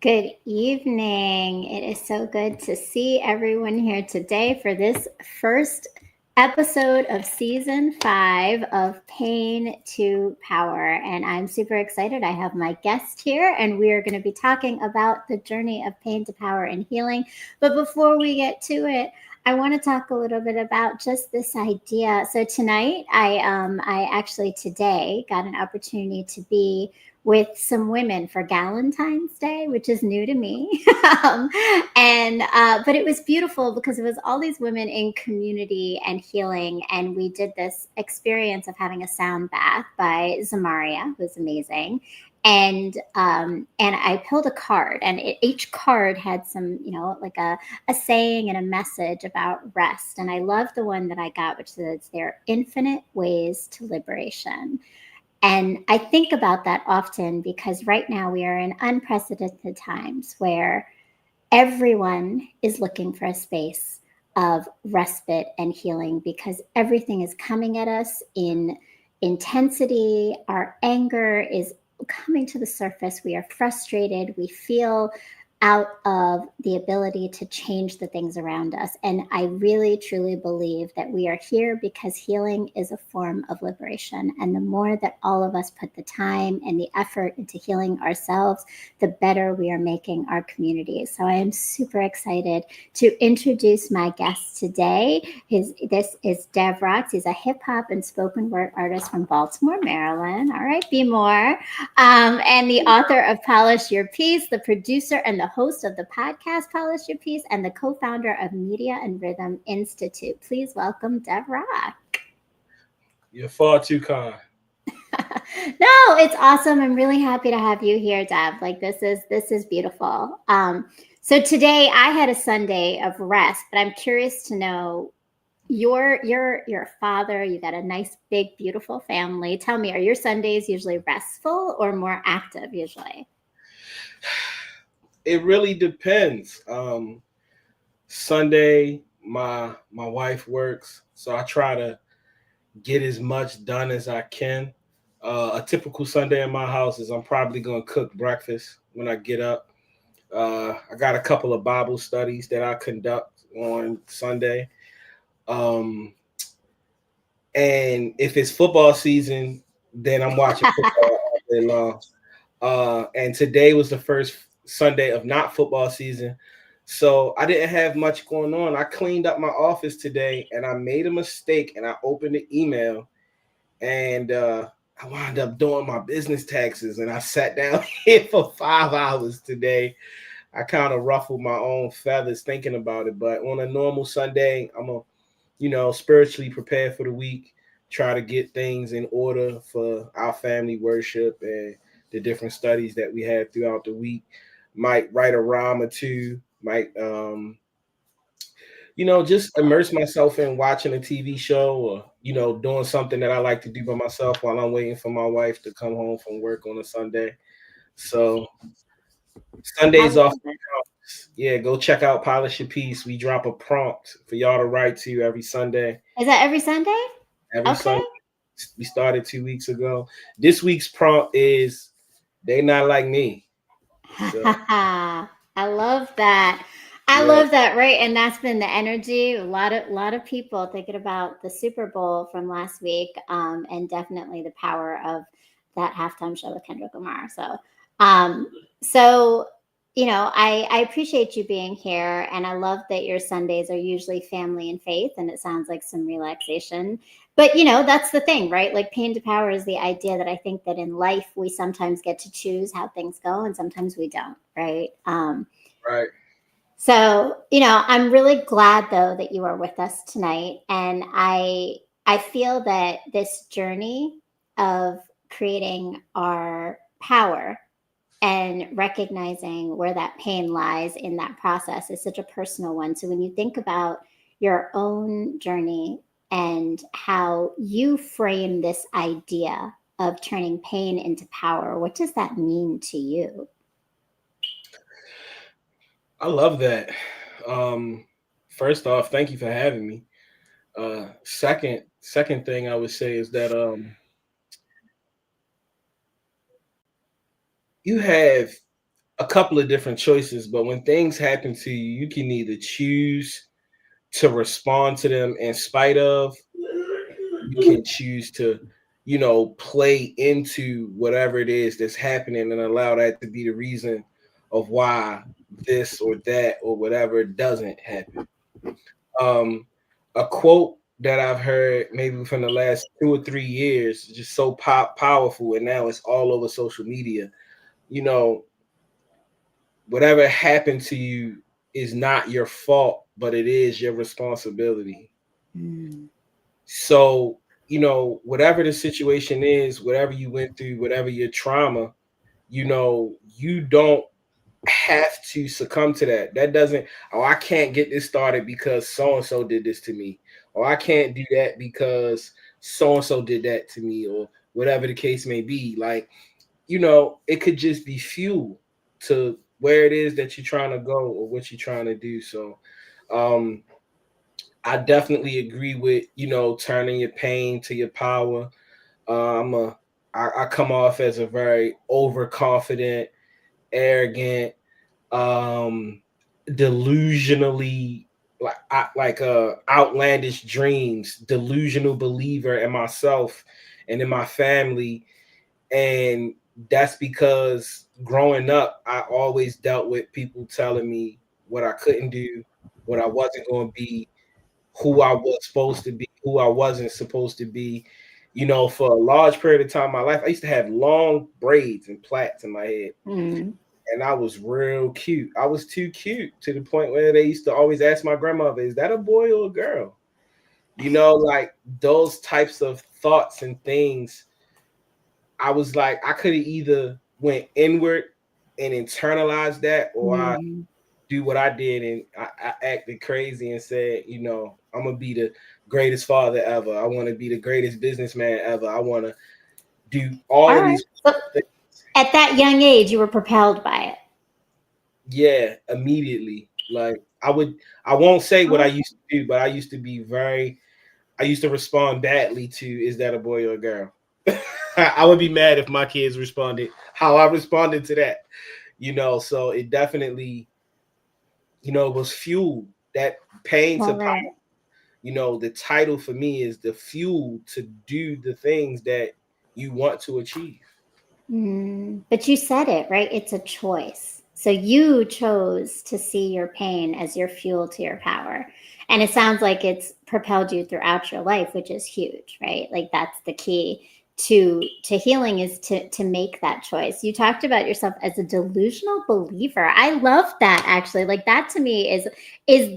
Good evening. It is so good to see everyone here today for this first episode of season 5 of Pain to Power. And I'm super excited. I have my guest here, and we are going to be talking about the journey of pain to power and healing. But before we get to it, I want to talk a little bit about just this idea. So tonight, I actually today got an opportunity to be with some women for Galentine's Day, which is new to me. But it was beautiful because it was all these women in community and healing. And we did this experience of having a sound bath by Marya, who's amazing. And I pulled a card, and each card had some, like a saying and a message about rest. And I love the one that I got, which says there are infinite ways to liberation. And I think about that often because right now we are in unprecedented times where everyone is looking for a space of respite and healing because everything is coming at us in intensity. Our anger is coming to the surface. We are frustrated. We feel out of the ability to change the things around us. And I really, truly believe that we are here because healing is a form of liberation. And the more that all of us put the time and the effort into healing ourselves, the better we are making our communities. So I am super excited to introduce my guest today. This is DevRock. He's a hip hop and spoken word artist from Baltimore, Maryland. All right, be more. And the author of Polish Your Piece, the producer and the host of the podcast Polish Your Piece, and the co-founder of Media and Rhythm Institute. Please welcome DevRock. You're far too kind. No, it's awesome. I'm really happy to have you here, Dev. Like this is beautiful. So today I had a Sunday of rest, but I'm curious to know you're a father. You got a nice, big, beautiful family. Tell me, are your Sundays usually restful or more active usually? It really depends. Sunday, my wife works, so I try to get as much done as I can. A typical Sunday in my house is I'm probably gonna cook breakfast when I get up. I got a couple of Bible studies that I conduct on Sunday. Um, and if it's football season, then I'm watching football all day long. And today was the first Sunday of not football season. So I didn't have much going on. I cleaned up my office today and I made a mistake and I opened the email and I wound up doing my business taxes and I sat down here for 5 hours today. I kind of ruffled my own feathers thinking about it. But on a normal Sunday, I'm a spiritually prepare for the week, try to get things in order for our family worship and the different studies that we had throughout the week. Might write a rhyme or two, might just immerse myself in watching a TV show or, doing something that I like to do by myself while I'm waiting for my wife to come home from work on a Sunday. So I Sundays off. love it. Yeah, go check out Polish Your Piece. We drop a prompt for y'all to write to every Sunday. Is that every Sunday? Every Okay. Sunday. We started 2 weeks ago. This week's prompt is they not like me. So I love that. I yeah, love that, right? And that's been the energy. A lot of people thinking about the Super Bowl from last week, and definitely the power of that halftime show with Kendrick Lamar. Um, so I appreciate you being here, and I love that your Sundays are usually family and faith, and it sounds like some relaxation. But that's the thing, right? Like pain to power is the idea that I think that in life we sometimes get to choose how things go, and sometimes we don't, right? right. So, I'm really glad though that you are with us tonight. And I feel that this journey of creating our power and recognizing where that pain lies in that process is such a personal one. So when you think about your own journey and how you frame this idea of turning pain into power, what does that mean to you? I love that. Um, First off, thank you for having me. Second thing I would say is that you have a couple of different choices, but when things happen to you, you can either choose to respond to them in spite of, you can choose to, play into whatever it is that's happening and allow that to be the reason of why this or that or whatever doesn't happen. Um, a quote that I've heard maybe from the last 2 or 3 years, just so powerful, and now it's all over social media. You know, whatever happened to you is not your fault, but it is your responsibility. Mm. So, whatever the situation is, whatever you went through, whatever your trauma, you don't have to succumb to that. That doesn't, oh, I can't get this started because so and so did this to me, or I can't do that because so and so did that to me, or whatever the case may be. Like, it could just be fuel to where it is that you're trying to go or what you're trying to do. So, um, I definitely agree with, turning your pain to your power. I'm a, I come off as a very overconfident, arrogant, um, delusionally, outlandish dreams, delusional believer in myself and in my family. And that's because growing up, I always dealt with people telling me what I couldn't do, what I wasn't going to be, who I was supposed to be, who I wasn't supposed to be. For a large period of time in my life, I used to have long braids and plaits in my head. Mm. And I was real cute. I was too cute to the point where they used to always ask my grandmother, is that a boy or a girl? Like those types of thoughts and things. I was like, I could have either went inward and internalized that, or I Mm. do what I did and I acted crazy and said, I'm gonna be the greatest father ever. I want to be the greatest businessman ever. I want to do all All of right. these So things. at that young age, you were propelled by it. Yeah, immediately. Like I won't say what I Oh, used to do, but I used to respond badly to, is that a boy or a girl? I would be mad if my kids responded how I responded to that. So it definitely, was fuel, that pain to love power. it. The title for me is the fuel to do the things that you want to achieve. Mm. But you said it, right? It's a choice. So you chose to see your pain as your fuel to your power. And it sounds like it's propelled you throughout your life, which is huge, right? Like that's the key to healing, is to make that choice. You talked about yourself as a delusional believer. I love that, actually. Like that to me is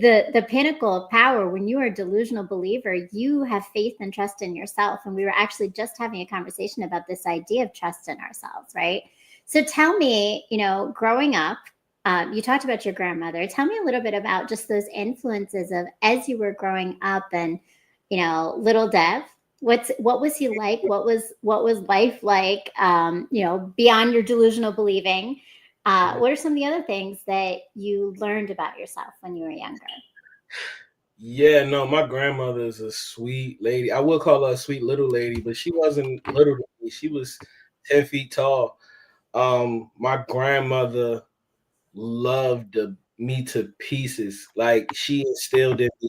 the pinnacle of power. When you are a delusional believer, you have faith and trust in yourself. And we were actually just having a conversation about this idea of trust in ourselves, right? So tell me, growing up, you talked about your grandmother. Tell me a little bit about just those influences of as you were growing up, and little Dev. What was he like? What was life like? Beyond your delusional believing. What are some of the other things that you learned about yourself when you were younger? Yeah, no, my grandmother is a sweet lady. I would call her a sweet little lady, but she wasn't little to me. She was 10 feet tall. My grandmother loved me to pieces. Like she instilled in me.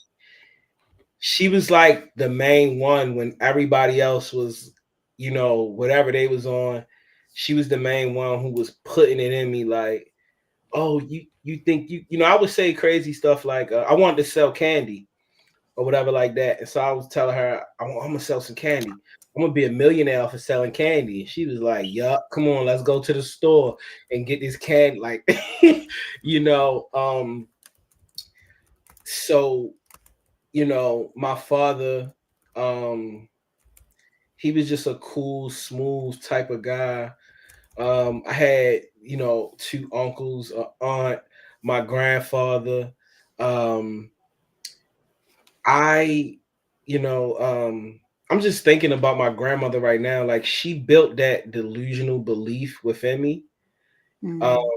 She was like the main one when everybody else was, whatever they was on. She was the main one who was putting it in me. Like, oh, you think I would say crazy stuff like, I wanted to sell candy or whatever like that. And so I was telling her, I'm gonna sell some candy. I'm gonna be a millionaire for selling candy. And she was like, yup, come on, let's go to the store and get this candy. Like, you know, um, so my father, um, he was just a cool, smooth type of guy. I had, two uncles, a aunt, my grandfather. Um, I, you know, I'm just thinking about my grandmother right now. Like she built that delusional belief within me. Uh, Mm.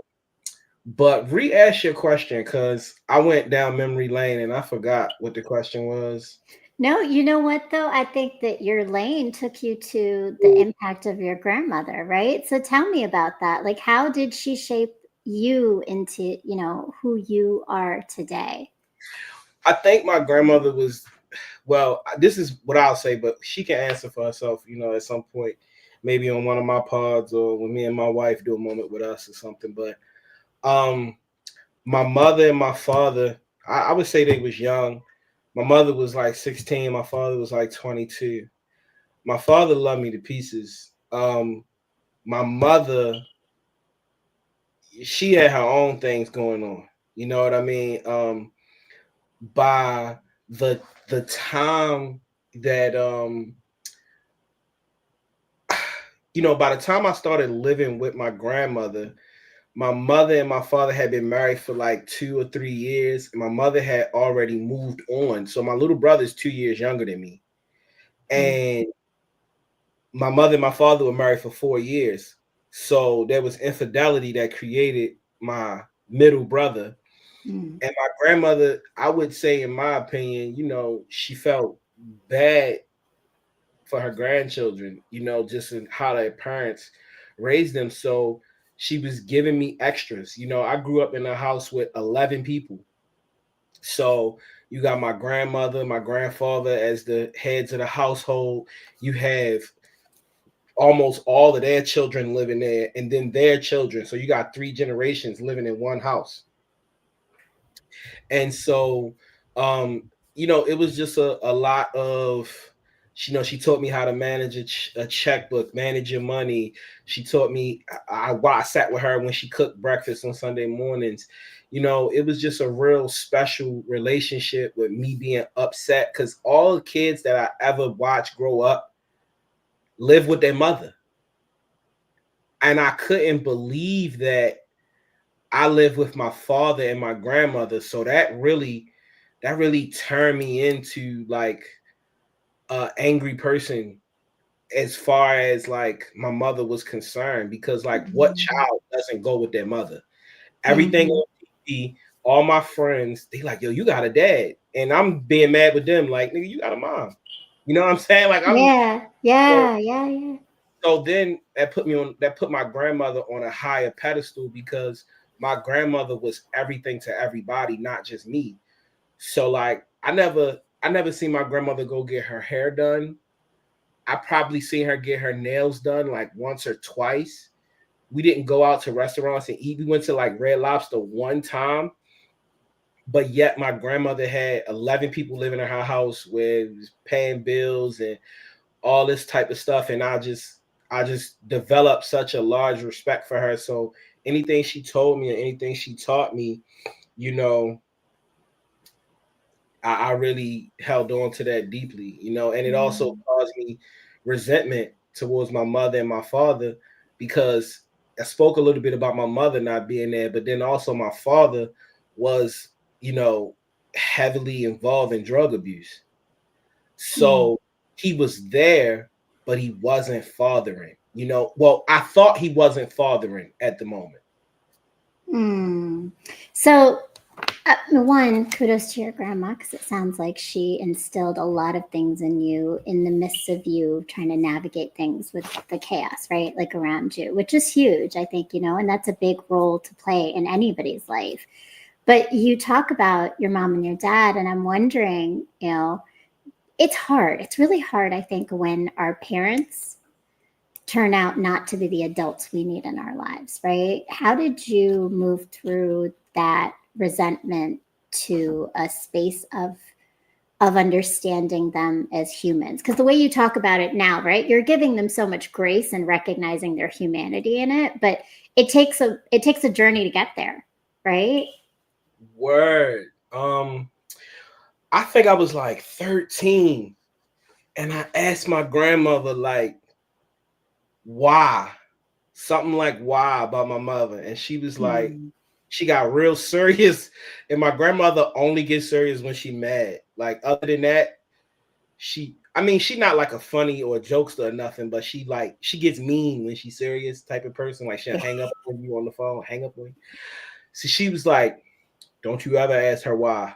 but re-ask your question because I went down memory lane and I forgot what the question was. No, you know what though? I think that your lane took you to the impact of your grandmother, right? So tell me about that. Like, how did she shape you into, who you are today? I think my grandmother was, well, this is what I'll say, but she can answer for herself, at some point, maybe on one of my pods or when me and my wife do a moment with us or something. But um, my mother and my father, I would say they was young. My mother was like 16. My father was like 22. My father loved me to pieces. My mother, she had her own things going on. You know what I mean? By the the time that by the time I started living with my grandmother, my mother and my father had been married for like 2 or 3 years, and my mother had already moved on. So my little brother is 2 years younger than me, Mm, and my mother and my father were married for 4 years. So there was infidelity that created my middle brother. mm, And my grandmother, I would say, in my opinion, she felt bad for her grandchildren, just in how their parents raised them. So she was giving me extras. I grew up in a house with 11 people. So you got my grandmother, my grandfather as the heads of the household. You have almost all of their children living there, and then their children. So you got 3 generations living in one house. And so it was just a lot of, she taught me how to manage a checkbook, manage your money. She taught me, I sat with her when she cooked breakfast on Sunday mornings. It was just a real special relationship with me being upset because all the kids that I ever watched grow up live with their mother, and I couldn't believe that I live with my father and my grandmother. So that really turned me into like a angry person as far as like my mother was concerned, because like what mm, child doesn't go with their mother? Everything mhm. on TV, all my friends, they like, yo, you got a dad. And I'm being mad with them, like, nigga, you got a mom. You know what I'm saying? Like Yeah, so, yeah, yeah, yeah. so then that put my grandmother on a higher pedestal because my grandmother was everything to everybody, not just me. So like I never seen my grandmother go get her hair done. I probably seen her get her nails done like once or twice. We didn't go out to restaurants and eat. We went to like Red Lobster one time, but yet my grandmother had 11 people living in her house with paying bills and all this type of stuff. And I just developed such a large respect for her. So anything she told me and anything she taught me, you know, I really held on to that deeply, and it also Mm, caused me resentment towards my mother and my father because I spoke a little bit about my mother not being there, but then also my father was, you know, heavily involved in drug abuse. mm. So he was there, but he wasn't fathering, Well, I thought he wasn't fathering at the moment. Mm. So, one, kudos to your grandma because it sounds like she instilled a lot of things in you in the midst of you trying to navigate things with the chaos, right? Like around you, which is huge, I think, and that's a big role to play in anybody's life. But you talk about your mom and your dad, and I'm wondering, it's hard. It's really hard, I think, when our parents turn out not to be the adults we need in our lives, right? How did you move through that resentment to a space of understanding them as humans? Because the way you talk about it now, right, you're giving them so much grace and recognizing their humanity in it, but it takes a journey to get there, right? Word. I think I was like 13, and I asked my grandmother like why, something like why about my mother, and she was like, Mm. she got real serious. And my grandmother only gets serious when she mad. Like other than that, I mean, she not like a funny or a jokester or nothing, but she gets mean when she's serious type of person. Like she'll hang up on you on the phone, hang up on you. So she was like, "Don't you ever ask her why?"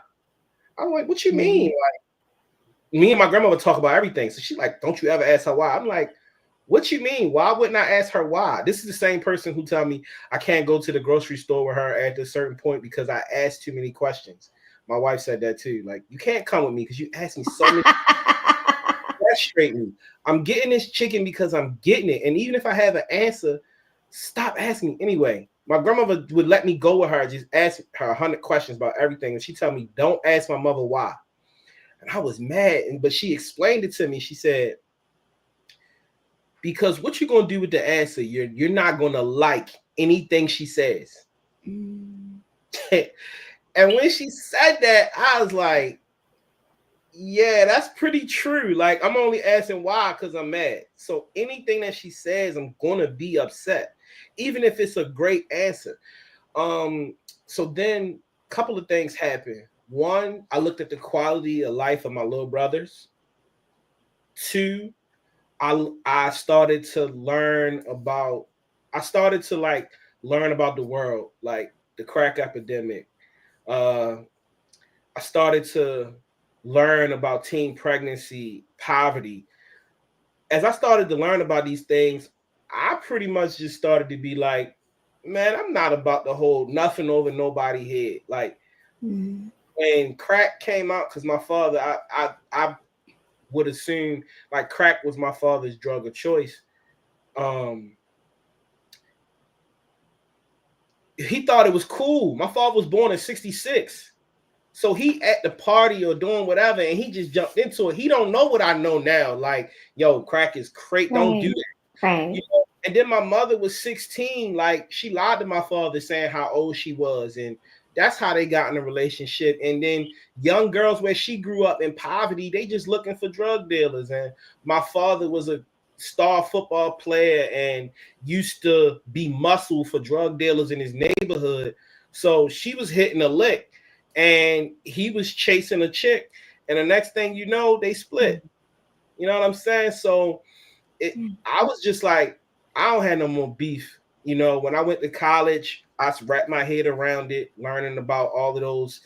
I'm like, "What you mean?" Mm. Like me and my grandmother talk about everything. So she's like, "Don't you ever ask her why?" I'm like, What you mean? Why wouldn't I ask her why? This is the same person who tell me I can't go to the grocery store with her at a certain point because I asked too many questions. My wife said that too. Like, you can't come with me because you ask me so many. Frustrate me. I'm getting this chicken because I'm getting it, and even if I have an answer, stop asking me anyway. My grandmother would let me go with her, just ask her 100 questions about everything, and she tell me, "Don't ask my mother why." And I was mad, but she explained it to me. She said, because what you're gonna do with the answer, you're not gonna like anything she says. Mm. And when she said that, I was like, yeah, that's pretty true. Like, I'm only asking why because I'm mad. So anything that she says, I'm gonna be upset, even if it's a great answer. Um, so then a couple of things happened. One, I looked at the quality of life of my little brothers. Two, I started to learn about I started to like learn about the world, like the crack epidemic. Uh I started to learn about teen pregnancy, poverty. As I started to learn about these things, I pretty much just started to be like, man, I'm not about to hold nothing over nobody head. Like Mm. when crack came out, because my father, I would assume like crack was my father's drug of choice. Um, he thought it was cool. My father was born in 66. So he at the party or doing whatever, and he just jumped into it. He don't know what I know now. Like, yo, crack is crate. Don't do Right. that. You Right. know? And then my mother was 16. Like, she lied to my father saying how old she was. And that's how they got in a relationship. And then young girls where she grew up in poverty, they just looking for drug dealers. And my father was a star football player and used to be muscle for drug dealers in his neighborhood. So she was hitting a lick and he was chasing a chick. And the next thing you know, they split. You know what I'm saying? So I was just like, I don't have no more beef. You know, when I went to college, I wrapped my head around it, learning about all of those,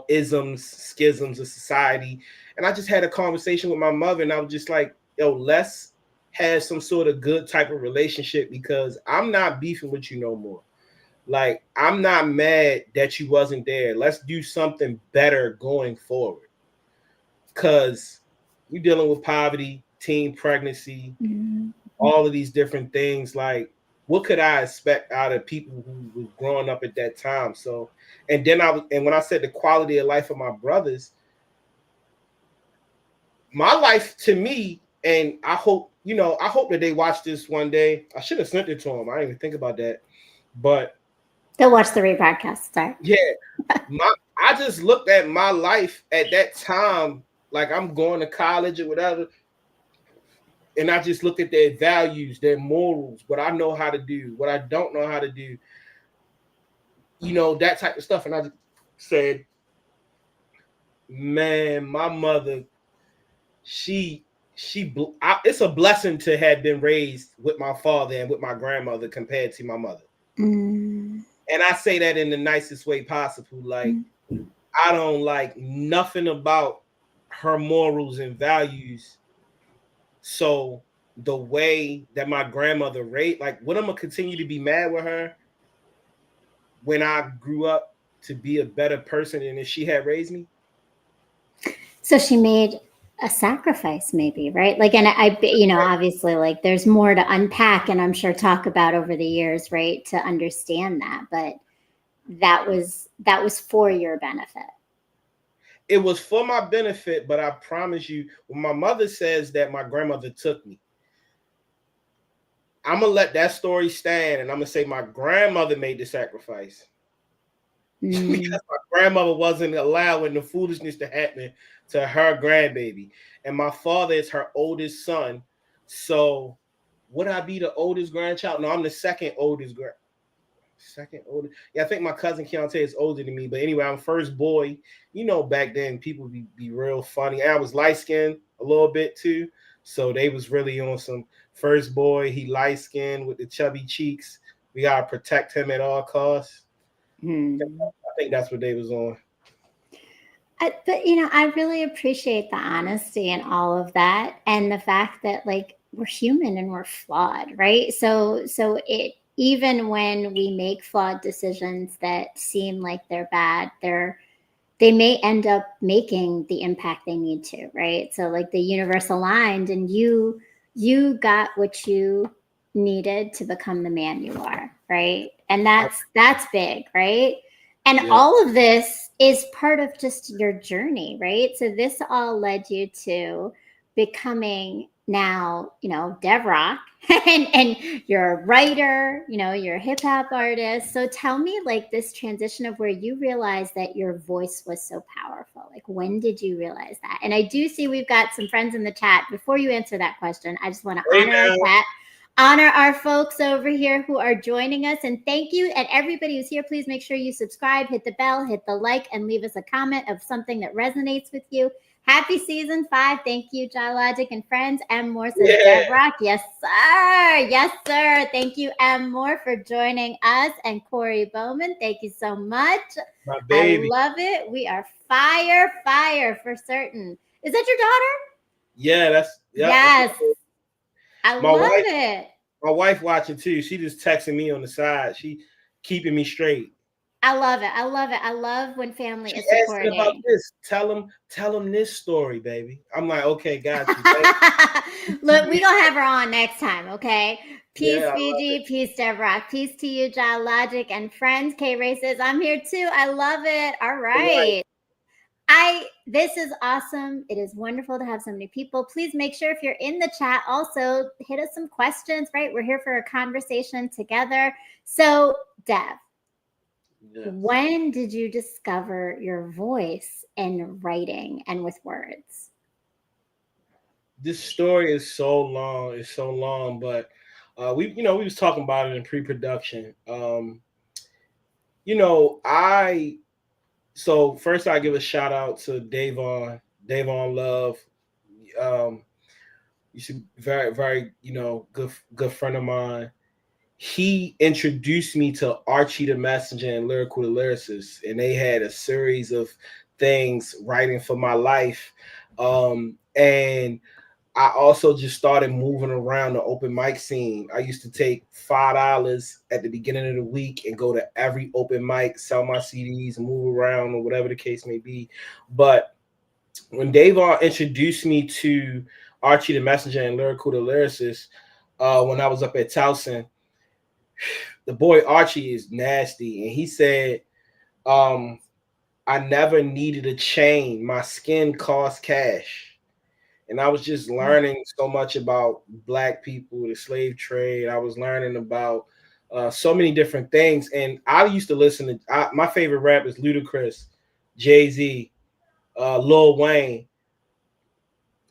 isms, schisms of society. And I just had a conversation with my mother, and I was just like, yo, let's have some sort of good type of relationship because I'm not beefing with you no more. Like, I'm not mad that you wasn't there. Let's do something better going forward. Because you're dealing with poverty, teen pregnancy, Mm. all of these different things. Like, what could I expect out of people who was growing up at that time? So, and then and when I said the quality of life of my brothers, my life to me, and I hope that they watch this one day. I should have sent it to them. I didn't even think about that. But They'll watch the rebroadcast. Sorry. yeah, I just looked at my life at that time, like I'm going to college or whatever, and I just looked at their values, their morals, what I know how to do, what I don't know how to do, that type of stuff. And I just said, man, my mother, she, it's a blessing to have been raised with my father and with my grandmother compared to my mother. Mm. And I say that in the nicest way possible. Like, Mm. I don't like nothing about her morals and values. So the way that my grandmother raised, like, what I'm gonna continue to be mad with her when I grew up to be a better person than if she had raised me. So she made a sacrifice, maybe, right? Like, and obviously, like, there's more to unpack, and I'm sure talk about over the years, right, to understand that. But that was for your benefit. It was for my benefit, but I promise you, when my mother says that my grandmother took me, I'm gonna let that story stand, and I'm gonna say my grandmother made the sacrifice. Mm. Because my grandmother wasn't allowing the foolishness to happen to her grandbaby. And my father is her oldest son. So would I be the oldest grandchild? No, I'm the second oldest. Yeah, I think my cousin Keontae is older than me. But anyway, I'm first boy. Back then people be real funny. And I was light skinned a little bit too. So they was really on some first boy. He light skinned with the chubby cheeks. We gotta protect him at all costs. Mm. I think that's what they was on. But I really appreciate the honesty and all of that, and the fact that, like, we're human and we're flawed, right? So it, even when we make flawed decisions that seem like they're bad, they may end up making the impact they need to, right? So like the universe aligned, and you got what you needed to become the man you are, right? And that's big, right? And Yeah. all of this is part of just your journey, right? So this all led you to becoming now, DevRock, and you're a writer, you're a hip hop artist. So tell me, like, this transition of where you realized that your voice was so powerful. Like, when did you realize that? And I do see we've got some friends in the chat. Before you answer that question, I just want to Hey honor our now. chat, honor our folks over here who are joining us. And thank you. And everybody who's here, please make sure you subscribe, hit the bell, hit the like, and leave us a comment of something that resonates with you. Happy season 5. Thank you, Logic and friends. M. Moore says, Yeah. DevRock. Yes, sir. Yes, sir. Thank you, M. Moore, for joining us. And Corey Bowman, thank you so much. My I baby. love it. We are fire for certain. Is that your daughter? Yeah, that's Yes. I my love wife. it. My wife watching too. She just texting me on the side. She keeping me straight. I love it. I love it. I love when family She is asking about supporting. this. Tell them this story, baby. I'm like, okay, got you. Look, we gonna have her on next time, okay? Peace, Yeah, I love it. Fiji. Peace, DevRock. Peace to you, Logic and friends. K Ray says, I'm here too. I love it. All All right. right. This is awesome. It is wonderful to have so many people. Please make sure, if you're in the chat, also hit us some questions, right? We're here for a conversation together. So, Dev, Yes. when did you discover your voice in writing and with words? This story is so long. It's so long, but we was talking about it in pre-production. I so first I give a shout out to Davon Love. Um, you should very very good friend of mine. He introduced me to Archie the Messenger and Lyrical the Lyricist, and they had a series of things writing for my life. And I also just started moving around the open mic scene. I used to take $5 at the beginning of the week and go to every open mic, sell my CDs, move around, or whatever the case may be. But when Davon introduced me to Archie the Messenger and Lyrical the Lyricist, when I was up at Towson, the boy Archie is nasty, and he said, I never needed a chain. My skin cost cash. And I was just learning so much about Black people, the slave trade. I was learning about so many different things. And I used to listen to my favorite rap is Ludacris, Jay-Z, Lil Wayne.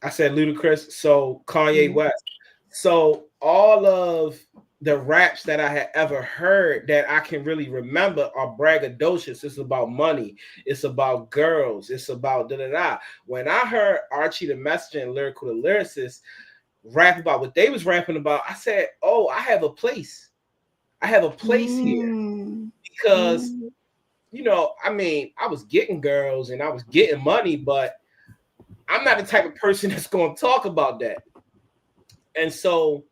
I said Ludacris, so Kanye West. So all of the raps that I had ever heard that I can really remember are braggadocious. It's about money. It's about girls. It's about da da da. When I heard Archie the Messenger and Lyrical the Lyricist rap about what they was rapping about, I said, "Oh, I have a place. I have a place here." Because I mean, I was getting girls and I was getting money, but I'm not the type of person that's going to talk about that. And so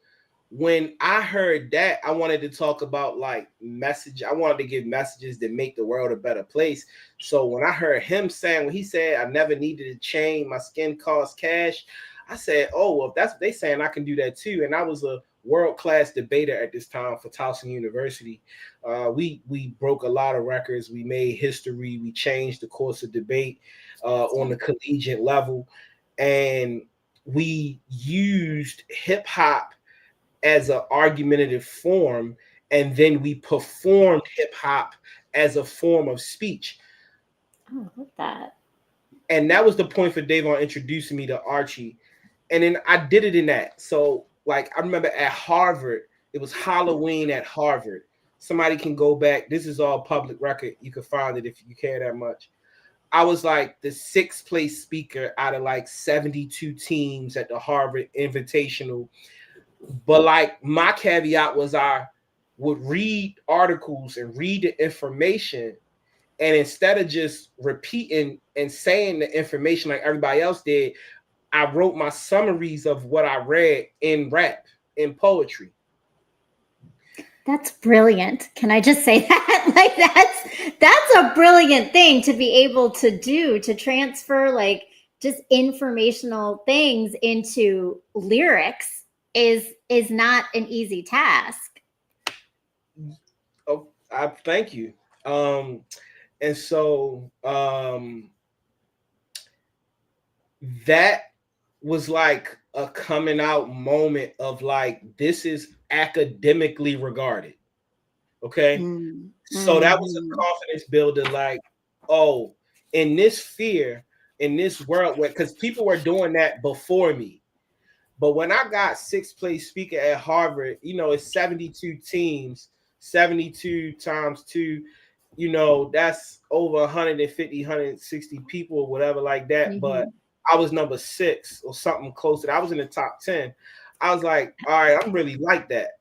when I heard that, I wanted to talk about like message. I wanted to give messages that make the world a better place. So when I heard him saying, when he said, I never needed a chain, my skin cost cash, I said, oh, well, if that's what they saying, I can do that too. And I was a world-class debater at this time for Towson University. We broke a lot of records. We made history. We changed the course of debate on the collegiate level. And we used hip hop as an argumentative form, and then we performed hip hop as a form of speech. Oh, I love that. And that was the point for Davon introducing me to Archie. And then I did it in that. So, like, I remember at Harvard, it was Halloween at Harvard. Somebody can go back. This is all public record. You can find it if you care that much. I was like the 6th place speaker out of like 72 teams at the Harvard Invitational. But like my caveat was I would read articles and read the information. And instead of just repeating and saying the information like everybody else did, I wrote my summaries of what I read in rap, in poetry. That's brilliant. Can I just say that? Like that's a brilliant thing to be able to do, to transfer like just informational things into lyrics is not an easy task. Oh, I thank you. And so that was like a coming out moment of like, this is academically regarded. Okay. So that was a Mm-hmm. confidence builder, like, oh, in this sphere, in this world, where because people were doing that before me. But when I got sixth place speaker at Harvard, it's 72 teams, 72 times two, that's over 150, 160 people or whatever like that. But Mm-hmm. I was number 6 or something close to that. I was in the top 10. I was like, all right, I'm really like that.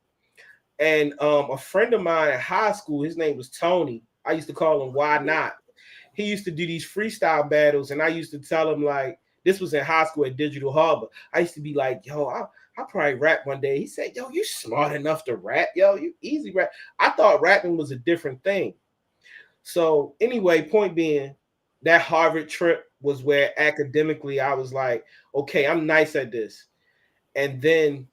And a friend of mine at high school, his name was Tony. I used to call him Why Not. He used to do these freestyle battles, and I used to tell him, like, this was in high school at Digital Harbor. I used to be like, yo, I'll probably rap one day. He said, yo, you smart enough to rap. Yo, you easy rap. I thought rapping was a different thing. So anyway, point being, that Harvard trip was where academically I was like, okay, I'm nice at this. And then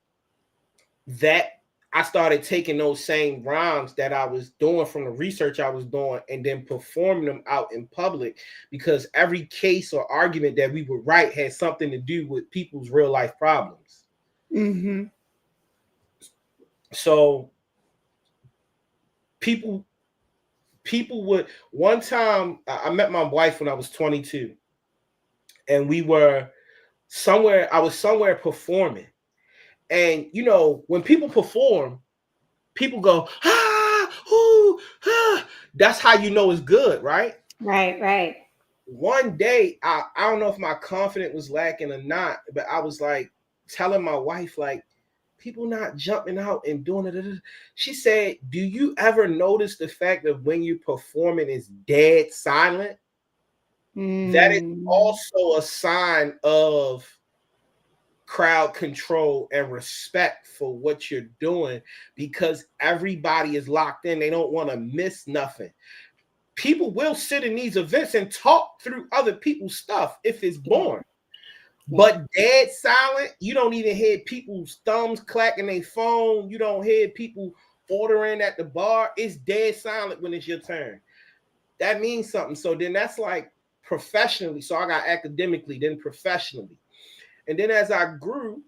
that I started taking those same rhymes that I was doing from the research I was doing and then performing them out in public, because every case or argument that we would write had something to do with people's real life problems. Mm-hmm. So people would, one time I met my wife when I was 22, and we were somewhere, I was somewhere performing. And when people perform, people go, ah, ooh, ah. That's how you know it's good, right? Right. One day, I don't know if my confidence was lacking or not, but I was like telling my wife, like, people not jumping out and doing it. She said, do you ever notice the fact that when you're performing is dead silent? That is Mm. also a sign of crowd control and respect for what you're doing, because everybody is locked in. They don't want to miss nothing. People will sit in these events and talk through other people's stuff if it's Yeah. boring. Yeah. But dead silent, you don't even hear people's thumbs clacking their phone. You don't hear people ordering at the bar. It's dead silent when it's your turn. That means something. So then that's like professionally. So I got academically, then professionally. And then as I grew,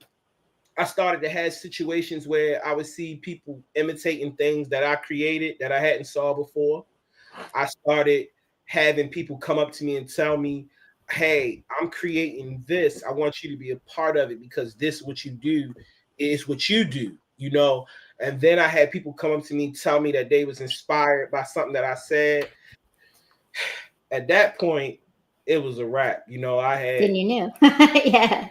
I started to have situations where I would see people imitating things that I created that I hadn't saw before. I started having people come up to me and tell me, hey, I'm creating this. I want you to be a part of it because this, what you do, is what you do, And then I had people come up to me, tell me that they was inspired by something that I said. At that point, it was a wrap. I had. Then you knew. Yeah.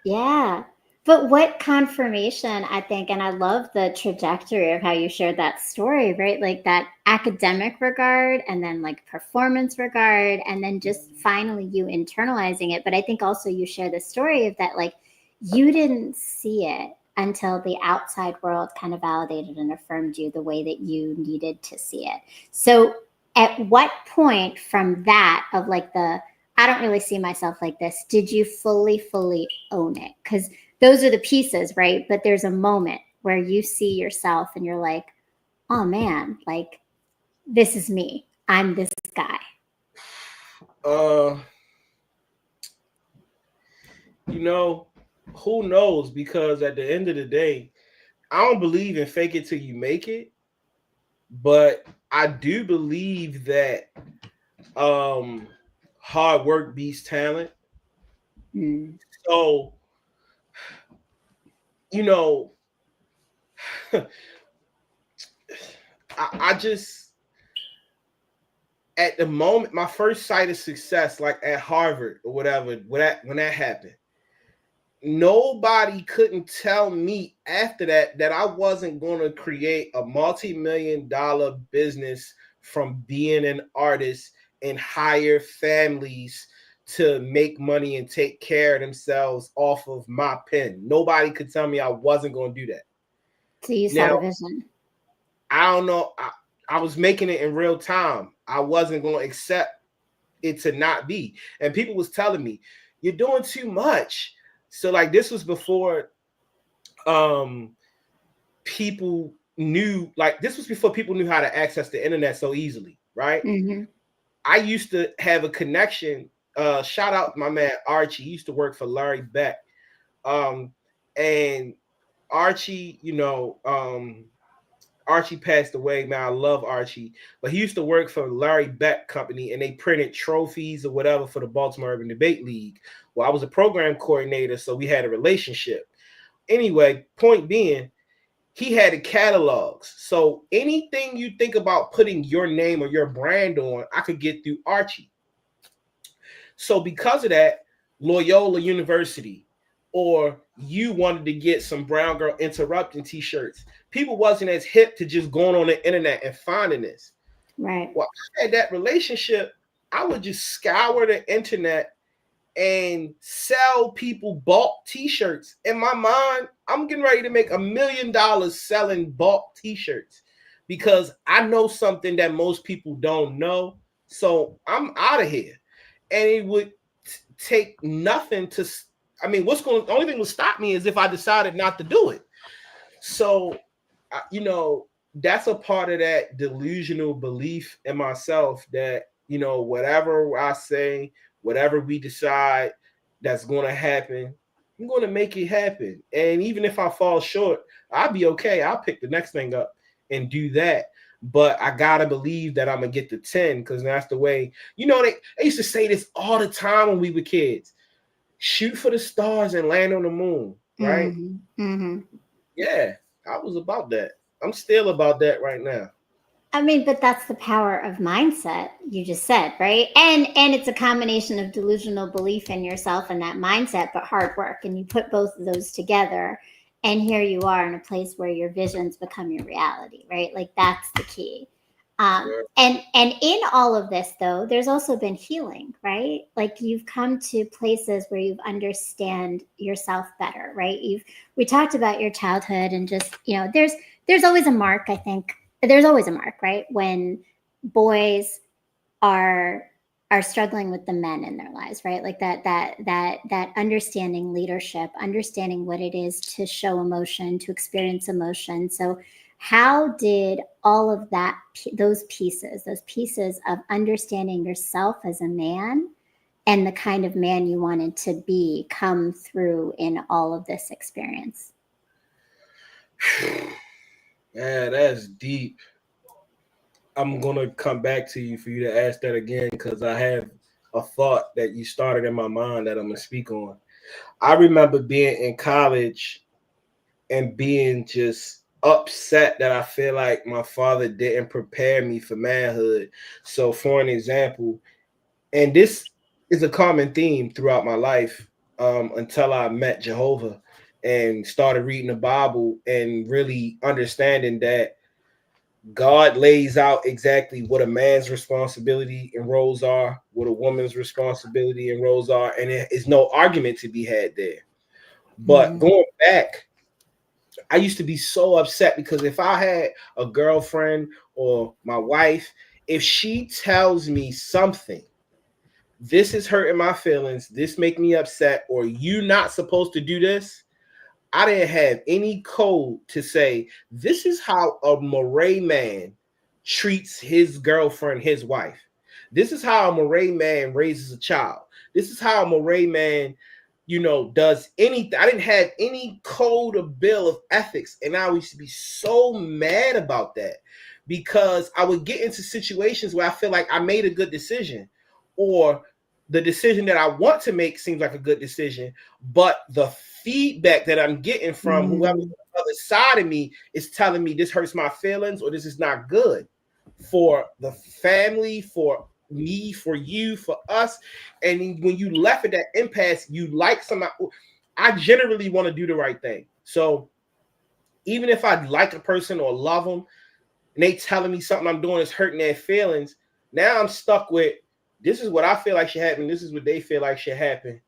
Yeah. But what confirmation, I think, and I love the trajectory of how you shared that story, right? Like that academic regard and then like performance regard, and then just finally you internalizing it. But I think also you share the story of that, like, you didn't see it until the outside world kind of validated and affirmed you the way that you needed to see it. So at what point from that of like I don't really see myself like this, did you fully own it? Because those are the pieces, right? But there's a moment where you see yourself and you're like, oh man, like, this is me. I'm this guy. Uh, who knows? Because at the end of the day, I don't believe in fake it till you make it, but I do believe that hard work beats talent. Mm. So, you know, I just, at the moment, my first sight of success, like at Harvard or whatever, when that happened, nobody couldn't tell me after that I wasn't going to create a multi-million-dollar business from being an artist and hire families to make money and take care of themselves off of my pen. Nobody could tell me I wasn't going to do that. So you saw Now, the vision. I don't know. I was making it in real time. I wasn't going to accept it to not be. And people was telling me, you're doing too much. So like this was before people knew, like this was before people knew how to access the internet so easily, right? Mm-hmm. I used to have a connection. Shout out my man Archie. He used to work for Larry Beck. And Archie, Archie passed away. Man, I love Archie, but he used to work for Larry Beck Company, and they printed trophies or whatever for the Baltimore Urban Debate League. Well, I was a program coordinator, so we had a relationship. Anyway, point being, he had the catalogs. So anything you think about putting your name or your brand on, I could get through Archie. So because of that, Loyola University, or you wanted to get some Brown Girl Interrupting t-shirts, people wasn't as hip to just going on the internet and finding this. Right. Well, I had that relationship. I would just scour the internet and sell people bulk t-shirts. In my mind, I'm getting ready to make $1 million selling bulk t-shirts because I know something that most people don't know. So I'm out of here. And it would take nothing to, I mean, the only thing would stop me is if I decided not to do it. So, that's a part of that delusional belief in myself that, whatever I say, whatever we decide that's going to happen, I'm going to make it happen. And even if I fall short, I'll be okay. I'll pick the next thing up and do that. But I got to believe that I'm going to get the 10 because that's the way, they used to say this all the time when we were kids. Shoot for the stars and land on the moon, right? Mm-hmm. Mm-hmm. Yeah, I was about that. I'm still about that right now. I mean, but that's the power of mindset you just said, right? And it's a combination of delusional belief in yourself and that mindset, but hard work. And you put both of those together, and here you are in a place where your visions become your reality, right? Like that's the key. And in all of this, though, there's also been healing, right? Like you've come to places where you've understand yourself better, right? We talked about your childhood and just there's always a mark. I think there's always a mark, right? When boys are struggling with the men in their lives, right? Like that understanding leadership, understanding what it is to show emotion, to experience emotion. So how did all of that, those pieces of understanding yourself as a man and the kind of man you wanted to be come through in all of this experience? Yeah, that's deep. I'm gonna come back to you for you to ask that again because I have a thought that you started in my mind that I'm gonna speak on. I remember being in college and being just upset that I feel like my father didn't prepare me for manhood. So, for an example, and this is a common theme throughout my life until I met Jehovah and started reading the Bible and really understanding that God lays out exactly what a man's responsibility and roles are, what a woman's responsibility and roles are, and there is no argument to be had there. But Mm-hmm. going back, I used to be so upset because if I had a girlfriend or my wife, if she tells me something, this is hurting my feelings, this make me upset, or you not supposed to do this, I didn't have any code to say this is how a Moray man treats his girlfriend, his wife. This is how a Moray man raises a child. This is how a Moray man, does anything. I didn't have any code or bill of ethics, and I used to be so mad about that because I would get into situations where I feel like I made a good decision, or the decision that I want to make seems like a good decision, but the feedback that I'm getting from whoever's on the other side of me is telling me this hurts my feelings or this is not good for the family, for me, for you, for us. And when you left at that impasse, you like somebody. I generally want to do the right thing. So even if I like a person or love them and they telling me something I'm doing is hurting their feelings, now I'm stuck with, This is what I feel like should happen. This is what they feel like should happen.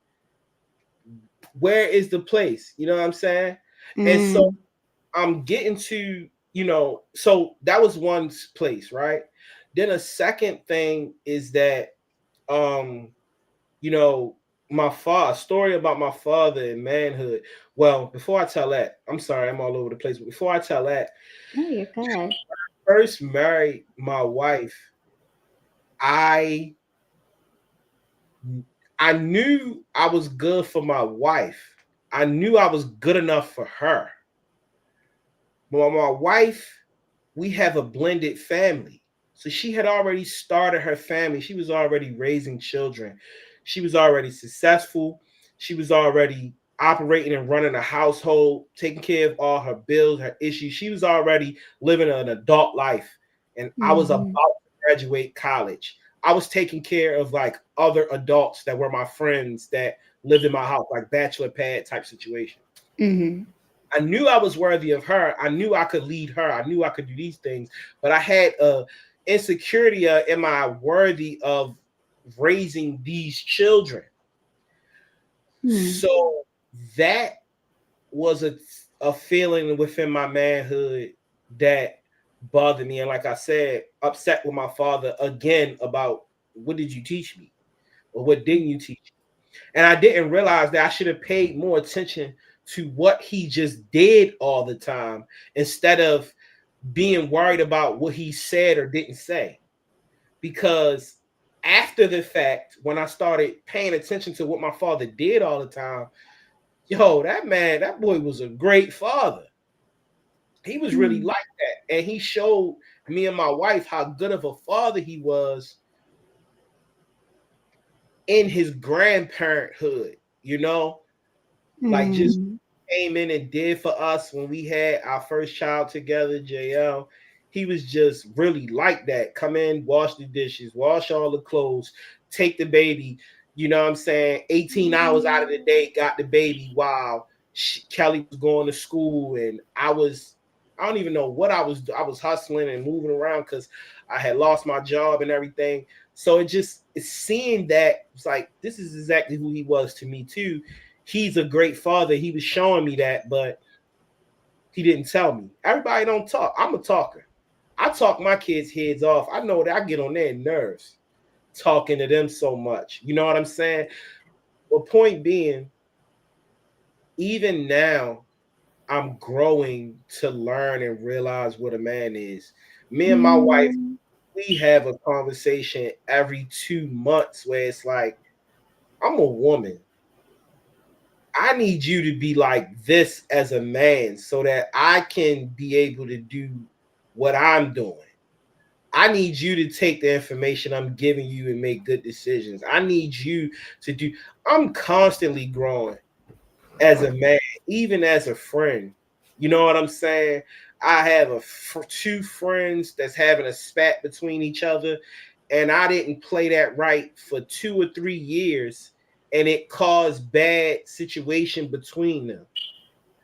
Where is the place? You know what I'm saying? And so Mm. I'm getting to, so that was one place, right? Then a second thing is that, um, you know, my father, story about my father and manhood. Well, before I tell that, I'm sorry, I'm all over the place. But before I tell that, Oh, you're good. first married my wife, I I knew I was good for my wife. I knew I was good enough for her. But my wife, we have a blended family. So she had already started her family. She was already raising children. She was already successful. She was already operating and running a household, taking care of all her bills, her issues. She was already living an adult life. And I was about Mm-hmm. to graduate college. I was taking care of like other adults that were my friends that lived in my house, like bachelor pad type situation. Mm-hmm. I knew I was worthy of her. I knew I could lead her. I knew I could do these things, but I had a insecurity. Am I worthy of raising these children? Mm. So that was a feeling within my manhood that bothered me. And like I said, upset with my father again about what did you teach me? Or what didn't you teach? And I didn't realize that I should have paid more attention to what he just did all the time instead of being worried about what he said or didn't say. Because after the fact, when I started paying attention to what my father did all the time, yo, that man, that boy was a great father. He was really Mm. like that. And he showed me and my wife how good of a father he was in his grandparenthood, like just Mm. came in and did for us when we had our first child together, JL. He was just really like that. Come in, wash the dishes, wash all the clothes, take the baby. You know what I'm saying? 18 hours out of the day, got the baby while Kelly was going to school. And I don't even know what I was. I was hustling and moving around because I had lost my job and everything. So it's seeing that it's like, this is exactly who he was to me too. He's a great father. He was showing me that, but he didn't tell me. Everybody don't talk. I'm a talker. I talk my kids' heads off. I know that I get on their nerves talking to them so much. You know what I'm saying? Well, point being, even now, I'm growing to learn and realize what a man is. Me and my wife, Mm. we have a conversation every 2 months where it's like, I'm a woman. I need you to be like this as a man so that I can be able to do what I'm doing. I need you to take the information I'm giving you and make good decisions. I need you to do, I'm constantly growing as a man, even as a friend. You know what I'm saying? I have two friends that's having a spat between each other, and I didn't play that right for 2 or 3 years, and it caused bad situation between them.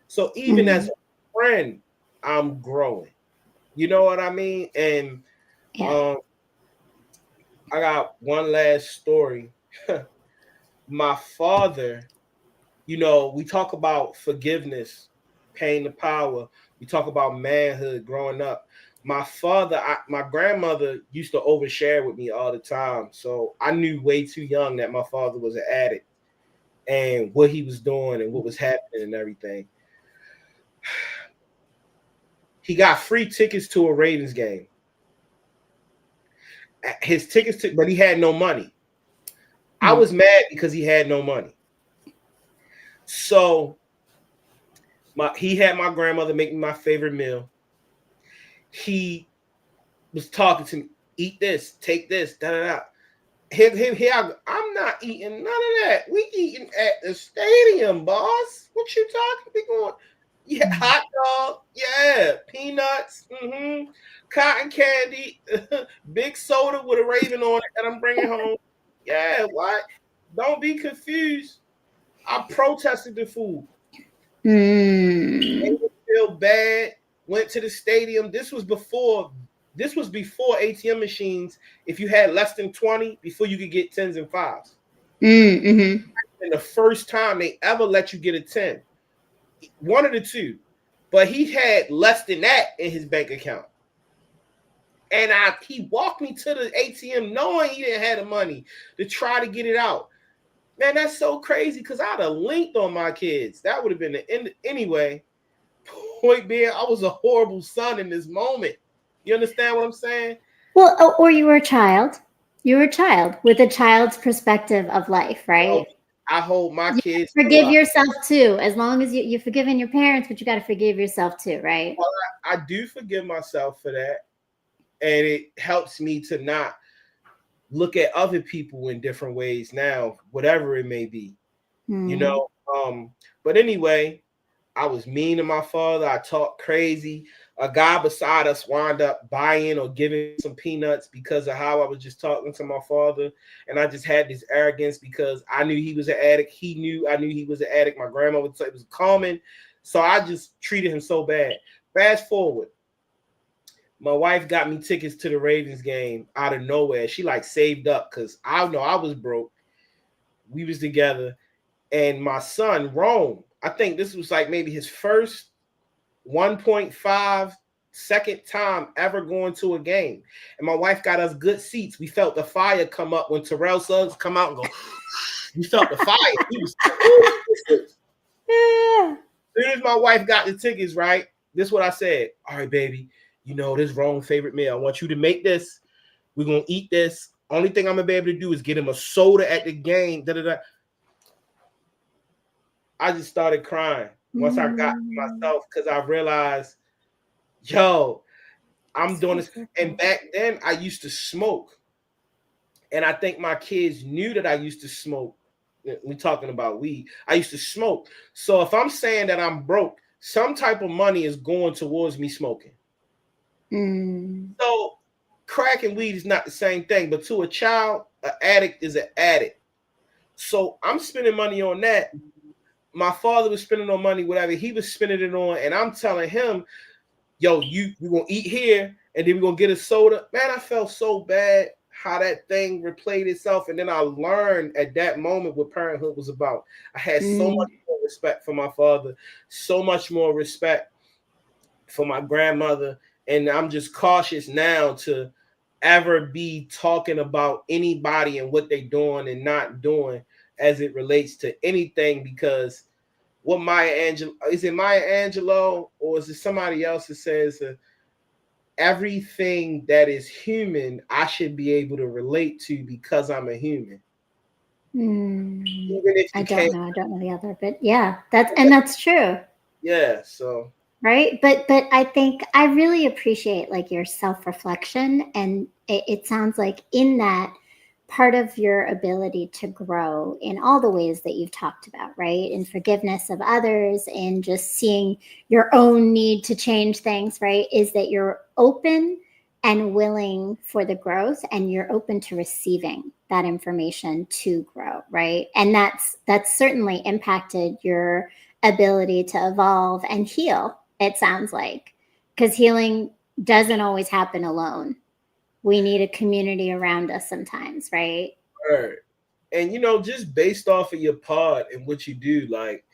So even as Mm. a friend, I'm growing. You know what I mean? And Yeah. um, I got one last story. My father, we talk about forgiveness, pain the power. We talk about manhood growing up. My grandmother used to overshare with me all the time. So I knew way too young that my father was an addict and what he was doing and what was happening and everything. He got free tickets to a Ravens game. But he had no money. I Mm. was mad because he had no money. So he had my grandmother make me my favorite meal. He was talking to me, eat this, take this, da da da. I'm not eating none of that. We eating at the stadium, boss. What you talking? We going, yeah, Mm. hot dog, yeah, peanuts, cotton candy, big soda with a raven on it that I'm bringing home. Yeah, what? Don't be confused. I protested the food. Mm. Made him feel bad. Went to the stadium. This was before. This was before ATM machines. If you had less than 20, before you could get tens and fives. Mm-hmm. And the first time they ever let you get a 10, one of the two. But he had less than that in his bank account. And he walked me to the ATM knowing he didn't have the money to try to get it out. Man, that's so crazy because I'd have linked on my kids. That would have been the end anyway. Point being, I was a horrible son in this moment. You understand what I'm saying? Well, or you were a child. You were a child with a child's perspective of life, Well, right? I hold my You kids to forgive a yourself too, as long as you've forgiven your parents, but you got to forgive yourself too, right? well, I do forgive myself for that. And it helps me to not look at other people in different ways now, whatever it may be, you Mm. know. But anyway, I was mean to my father. I talked crazy. A guy beside us wound up buying or giving me some peanuts because of how I was just talking to my father. And I just had this arrogance because I knew he was an addict. He knew I knew he was an addict. My grandma would say it was common. So I just treated him so bad. Fast forward, my wife got me tickets to the Ravens game out of nowhere. She like saved up because I know I was broke. We was together, and my son Rome. I think this was like maybe his first 1.5 second time ever going to a game. And my wife got us good seats. We felt the fire come up when Terrell Suggs come out and go. We felt the fire. He was. Yeah. As soon as my wife got the tickets, right? This is what I said. All right, baby. You know this wrong favorite meal. I want you to make this. We're gonna eat this. Only thing I'm gonna be able to do is get him a soda at the game. Da, da, da. I just started crying once I got to Mm. myself because I realized, yo, I'm It's doing full this. And circle. back then, I used to smoke, and I think my kids knew that I used to smoke. We're talking about weed. I used to smoke. So if I'm saying that I'm broke, some type of money is going towards me smoking. Mm. So crack and weed is not the same thing, but to a child, an addict is an addict. So I'm spending money on that. My father was spending on money, whatever he was spending it on, and I'm telling him, "Yo, we're gonna eat here, and then we're gonna get a soda." Man, I felt so bad how that thing replayed itself, and then I learned at that moment what parenthood was about. I had so Mm. much more respect for my father, so much more respect for my grandmother, and I'm just cautious now to ever be talking about anybody and what they doing and not doing as it relates to anything because what Maya Angelou is it Maya Angelou or is it somebody else that says everything that is human I should be able to relate to because I'm a human, Mm. even if I you can't. don't know. I don't know the other, but yeah, that's true. Yeah, so Right, but I think I really appreciate like your self-reflection, and it sounds like in that part of your ability to grow in all the ways that you've talked about, right? In forgiveness of others and just seeing your own need to change things, right? Is that you're open and willing for the growth, and you're open to receiving that information to grow, right? And that's certainly impacted your ability to evolve and heal, it sounds like, because healing doesn't always happen alone. We need a community around us sometimes, right? right. And just based off of your pod and what you do, like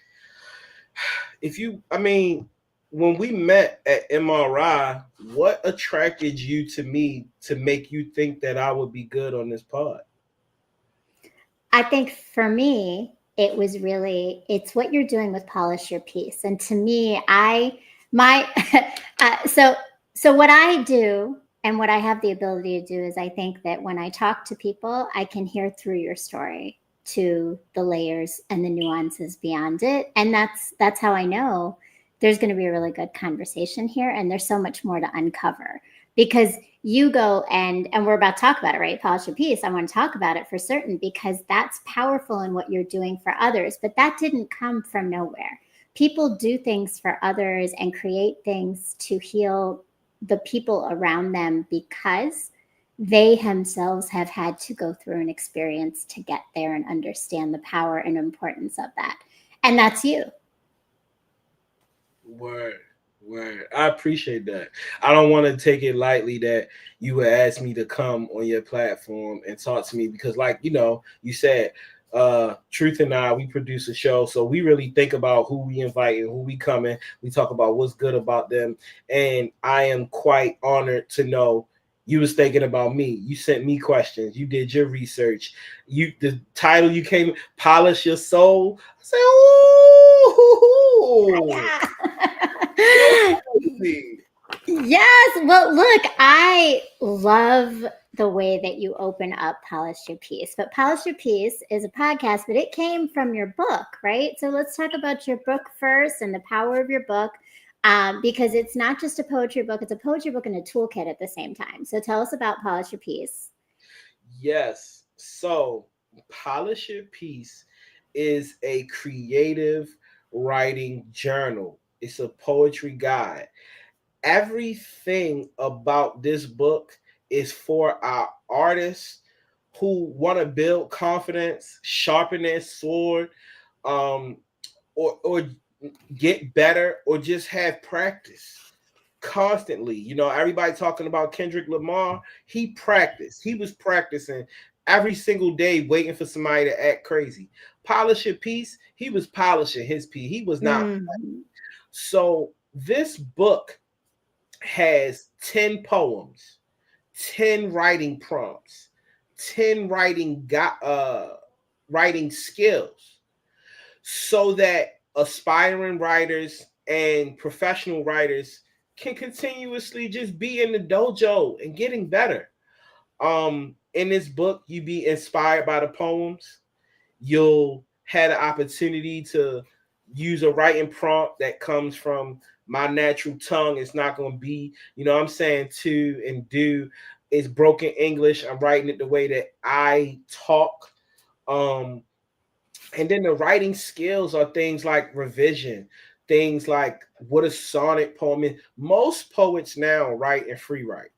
if you I mean when we met at MRI, what attracted you to me to make you think that I would be good on this pod? I think for me, it was really it's what you're doing with Polish Your Piece. And to me, I my so what I do and what I have the ability to do is I think that when I talk to people, I can hear through your story to the layers and the nuances beyond it. And that's how I know there's going to be a really good conversation here, and there's so much more to uncover because you go and we're about to talk about it, right? Polish your piece. I want to talk about it for certain because that's powerful in what you're doing for others, but that didn't come from nowhere. People do things for others and create things to heal the people around them because they themselves have had to go through an experience to get there and understand the power and importance of that. And that's you. Word. Word. I appreciate that. I don't want to take it lightly that you would ask me to come on your platform and talk to me because, like, you said, Truth and I, we produce a show. So we really think about who we invite and who we come in. We talk about what's good about them. And I am quite honored to know you was thinking about me. You sent me questions. You did your research. The title you came, Polish Your Soul. I said, oh, so Yeah. crazy. Yes. Well, look, I love the way that you open up Polish Your Piece. But Polish Your Piece is a podcast, but it came from your book, right? So let's talk about your book first and the power of your book. Because it's not just a poetry book, it's a poetry book and a toolkit at the same time. So tell us about Polish Your Piece. Yes. So, Polish Your Piece is a creative writing journal. It's a poetry guide. Everything about this book is for our artists who want to build confidence, sharpen their sword, um, or get better, or just have practice constantly. Everybody talking about Kendrick Lamar. He practiced. He was practicing every single day, waiting for somebody to act crazy. Polish your piece. He was polishing his piece. He was not. Mm. So this book has 10 poems, 10 writing prompts, 10 writing skills, so that aspiring writers and professional writers can continuously just be in the dojo and getting better. In this book, you be inspired by the poems. You'll have the opportunity to use a writing prompt that comes from my natural tongue. It's not going to be, I'm saying to and do. It's broken English. I'm writing it the way that I talk. Um, and then the writing skills are things like revision, things like what a sonnet poem is. Most poets now write in free write.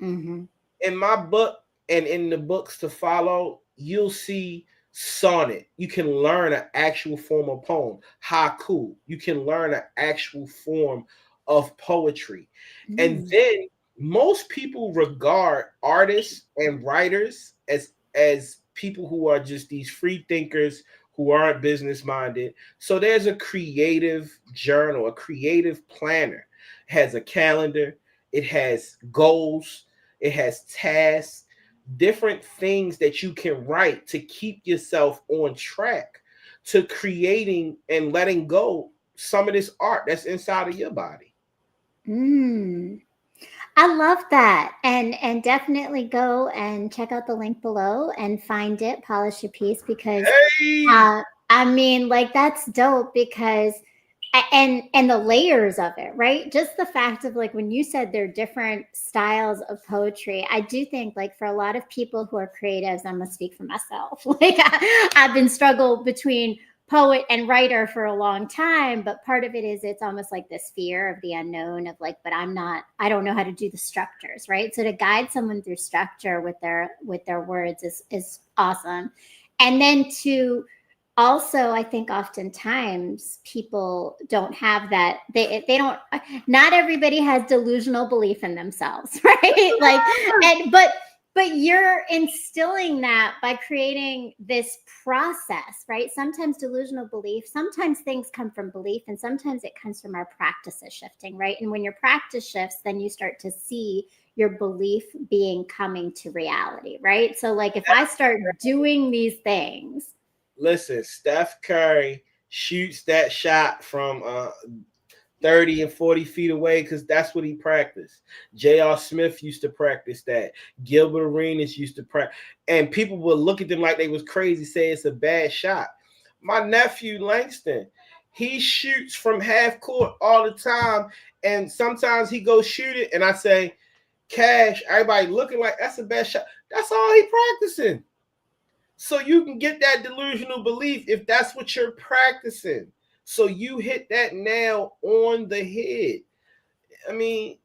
Mm-hmm. In my book and in the books to follow, you'll see sonnet. You can learn an actual form of poem. Haiku. You can learn an actual form of poetry. And Mm. then most people regard artists and writers as people who are just these free thinkers who aren't business minded. So there's a creative journal, a creative planner. It has a calendar, it has goals, it has tasks, different things that you can write to keep yourself on track to creating and letting go some of this art that's inside of your body. Mm. I love that. And definitely go and check out the link below and find it, Polish Your Piece, because Hey, I mean, like that's dope because and the layers of it, right? Just the fact of like when you said there are different styles of poetry, I do think like for a lot of people who are creatives, I'm gonna speak for myself. Like I've been struggled between poet and writer for a long time, but part of it is it's almost like this fear of the unknown of like, but I don't know how to do the structures, right? So to guide someone through structure with their words is awesome. And then to also, I think oftentimes people don't have that, they don't, not everybody has delusional belief in themselves, right? Like, and but you're instilling that by creating this process, right? Sometimes delusional belief, sometimes things come from belief, and sometimes it comes from our practices shifting, right? And when your practice shifts, then you start to see your belief being coming to reality, right? So like if I start doing these things. listen, Steph Curry shoots that shot from 30 and 40 feet away because that's what he practiced. J.R. Smith used to practice that. Gilbert Arenas used to practice. And people would look at them like they was crazy, say it's a bad shot. My nephew Langston, he shoots from half court all the time. And sometimes he goes shoot it. And I say, Cash, everybody looking like that's a bad shot. That's all he practicing. So you can get that delusional belief if that's what you're practicing. So you hit that nail on the head. I mean,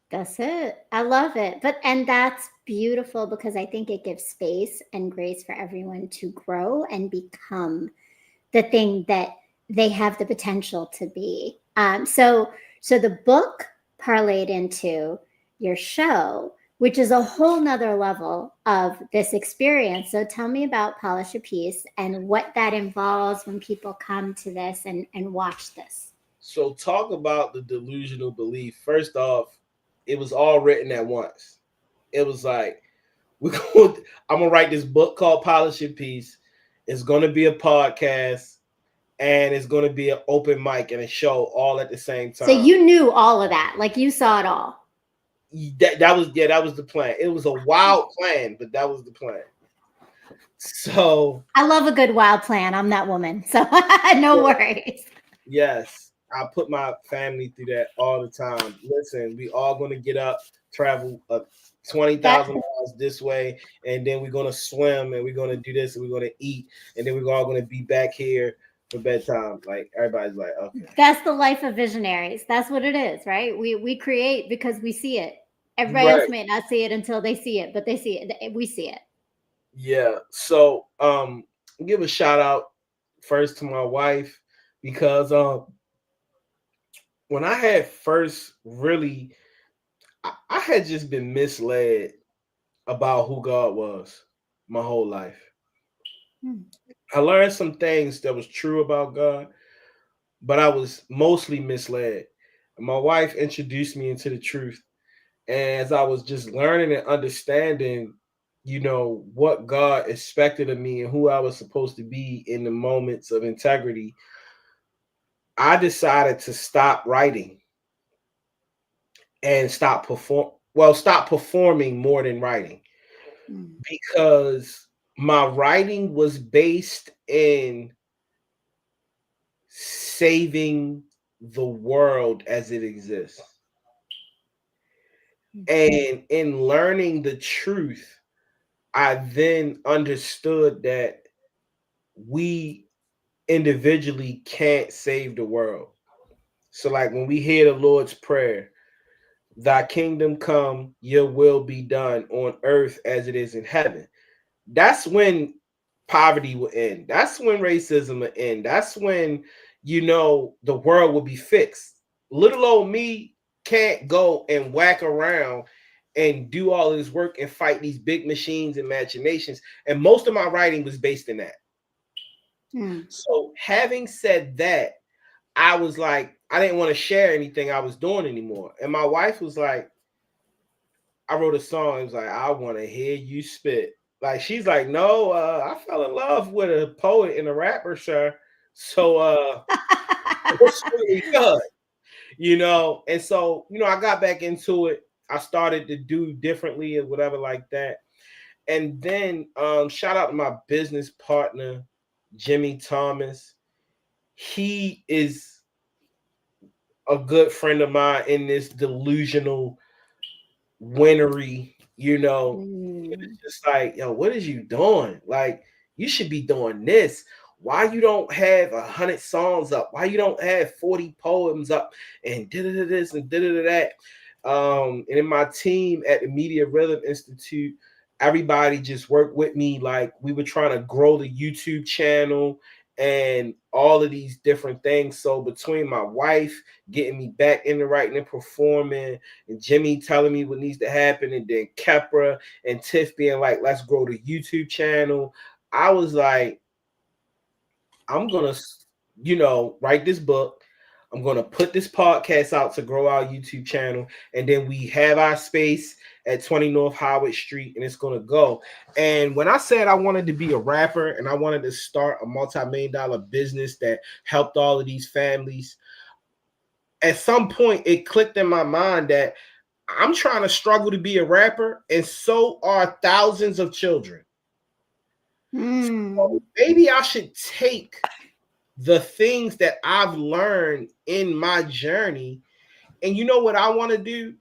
That's it. I love it. And that's beautiful because I think it gives space and grace for everyone to grow and become the thing that they have the potential to be. So the book parlayed into your show, which is a whole nother level of this experience. So tell me about Polish a Piece and what that involves when people come to this and watch this. So talk about the delusional belief. First off, it was all written at once. It was like we're going. I'm gonna write this book called Polish Your Piece. It's gonna be a podcast, and it's gonna be an open mic and a show all at the same So time. you knew all of that, like you saw it all. That was the plan. It was a wild plan, but that was the plan. So I love a good wild plan. I'm that woman, so no worries. yes, I put my family through that all the time. Listen, we all going to get up, travel 20,000 That miles this way, and then we're going to swim, and we're going to do this, and we're going to eat, and then we're all going to be back here for bedtime. Like everybody's like, okay, that's the life of visionaries. That's what it is, right? We create because we see it. Everybody else right, may not see it until they see it, but they see it. We see it. yeah. So give a shout out first to my wife because when I had first really, I had just been misled about who God was my whole life. Hmm. I learned some things that was true about God, but I was mostly misled. My wife introduced me into the truth. And as I was just learning and understanding, what God expected of me and who I was supposed to be in the moments of integrity, I decided to stop writing and stop performing more than writing Hmm. because my writing was based in saving the world as it exists. And in learning the truth, I then understood that we individually can't save the world. So, like when we hear the Lord's Prayer, thy kingdom come, your will be done on earth as it is in heaven. That's when poverty will end. That's when racism will end. That's when the world will be fixed. Little old me can't go and whack around and do all this work and fight these big machines and machinations. And most of my writing was based in that. Hmm. So having said that, I was like, I didn't want to share anything I was doing anymore. And my wife was like, I wrote a song. It was like, I want to hear you spit. Like she's like, no, I fell in love with a poet and a rapper, sir. So it's really good, And so, I got back into it. I started to do differently and whatever like that. And then shout out to my business partner, Jimmy Thomas. He is a good friend of mine in this delusional winery, Hmm. it's just like, yo, what is you doing? Like, you should be doing this. Why you don't have 100 songs up? Why you don't have 40 poems up and this and that? And in my team at the Media Rhythm Institute, everybody just worked with me. Like we were trying to grow the YouTube channel and all of these different things. So between my wife getting me back into writing and performing, and Jimmy telling me what needs to happen, and then Kepra and Tiff being like, let's grow the YouTube channel. I was like, I'm gonna, write this book. I'm gonna put this podcast out to grow our YouTube channel, and then we have our space at 20 North Howard Street, and it's gonna go. And when I said I wanted to be a rapper and I wanted to start a multi-million-dollar business that helped all of these families, at some point it clicked in my mind that I'm trying to struggle to be a rapper, and so are thousands of children. Hmm. So maybe I should take the things that I've learned in my journey. And you know what I want to do?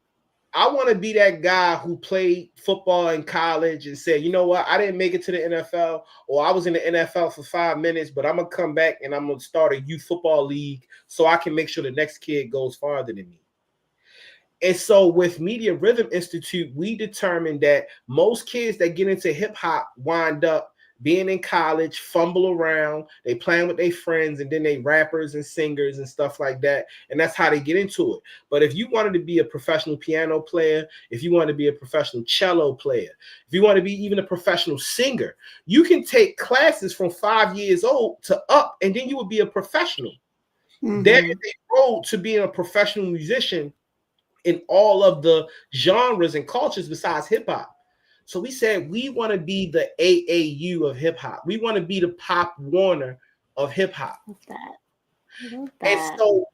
I want to be that guy who played football in college and said, you know what, I didn't make it to the NFL, or I was in the NFL for 5 minutes, but I'm going to come back and I'm going to start a youth football league so I can make sure the next kid goes farther than me. And so with Media Rhythm Institute, we determined that most kids that get into hip hop wind up being in college, fumble around, they playing with their friends, and then they rappers and singers and stuff like that. And that's how they get into it. But if you wanted to be a professional piano player, if you want to be a professional cello player, if you want to be even a professional singer, you can take classes from 5 years old to up, and then you would be a professional. There is a road to being a professional musician in all of the genres and cultures besides hip hop. So we said we want to be the AAU of hip hop. We want to be the Pop Warner of hip hop. And so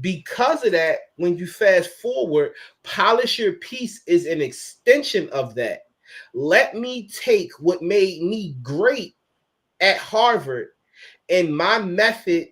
because of that, when you fast forward, Polish Your Piece is an extension of that. Let me take what made me great at Harvard and my method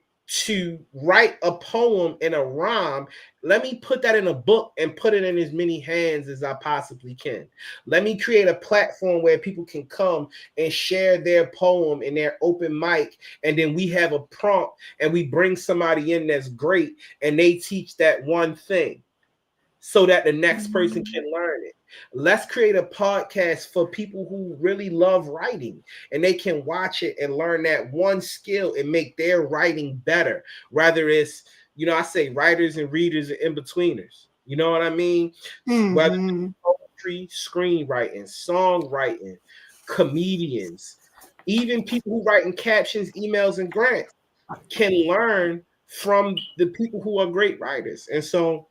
to write a poem and a rhyme. Let me put that in a book and put it in as many hands as I possibly can. Let me create a platform where people can come and share their poem in their open mic. And then we have a prompt and we bring somebody in that's great and they teach that one thing so that the next person can learn it. Let's create a podcast for people who really love writing and they can watch it and learn that one skill and make their writing better. Rather it's, I say writers and readers and in-betweeners. You know what I mean? Whether it's poetry, screenwriting, songwriting, comedians, even people who write in captions, emails, and grants can learn from the people who are great writers. And so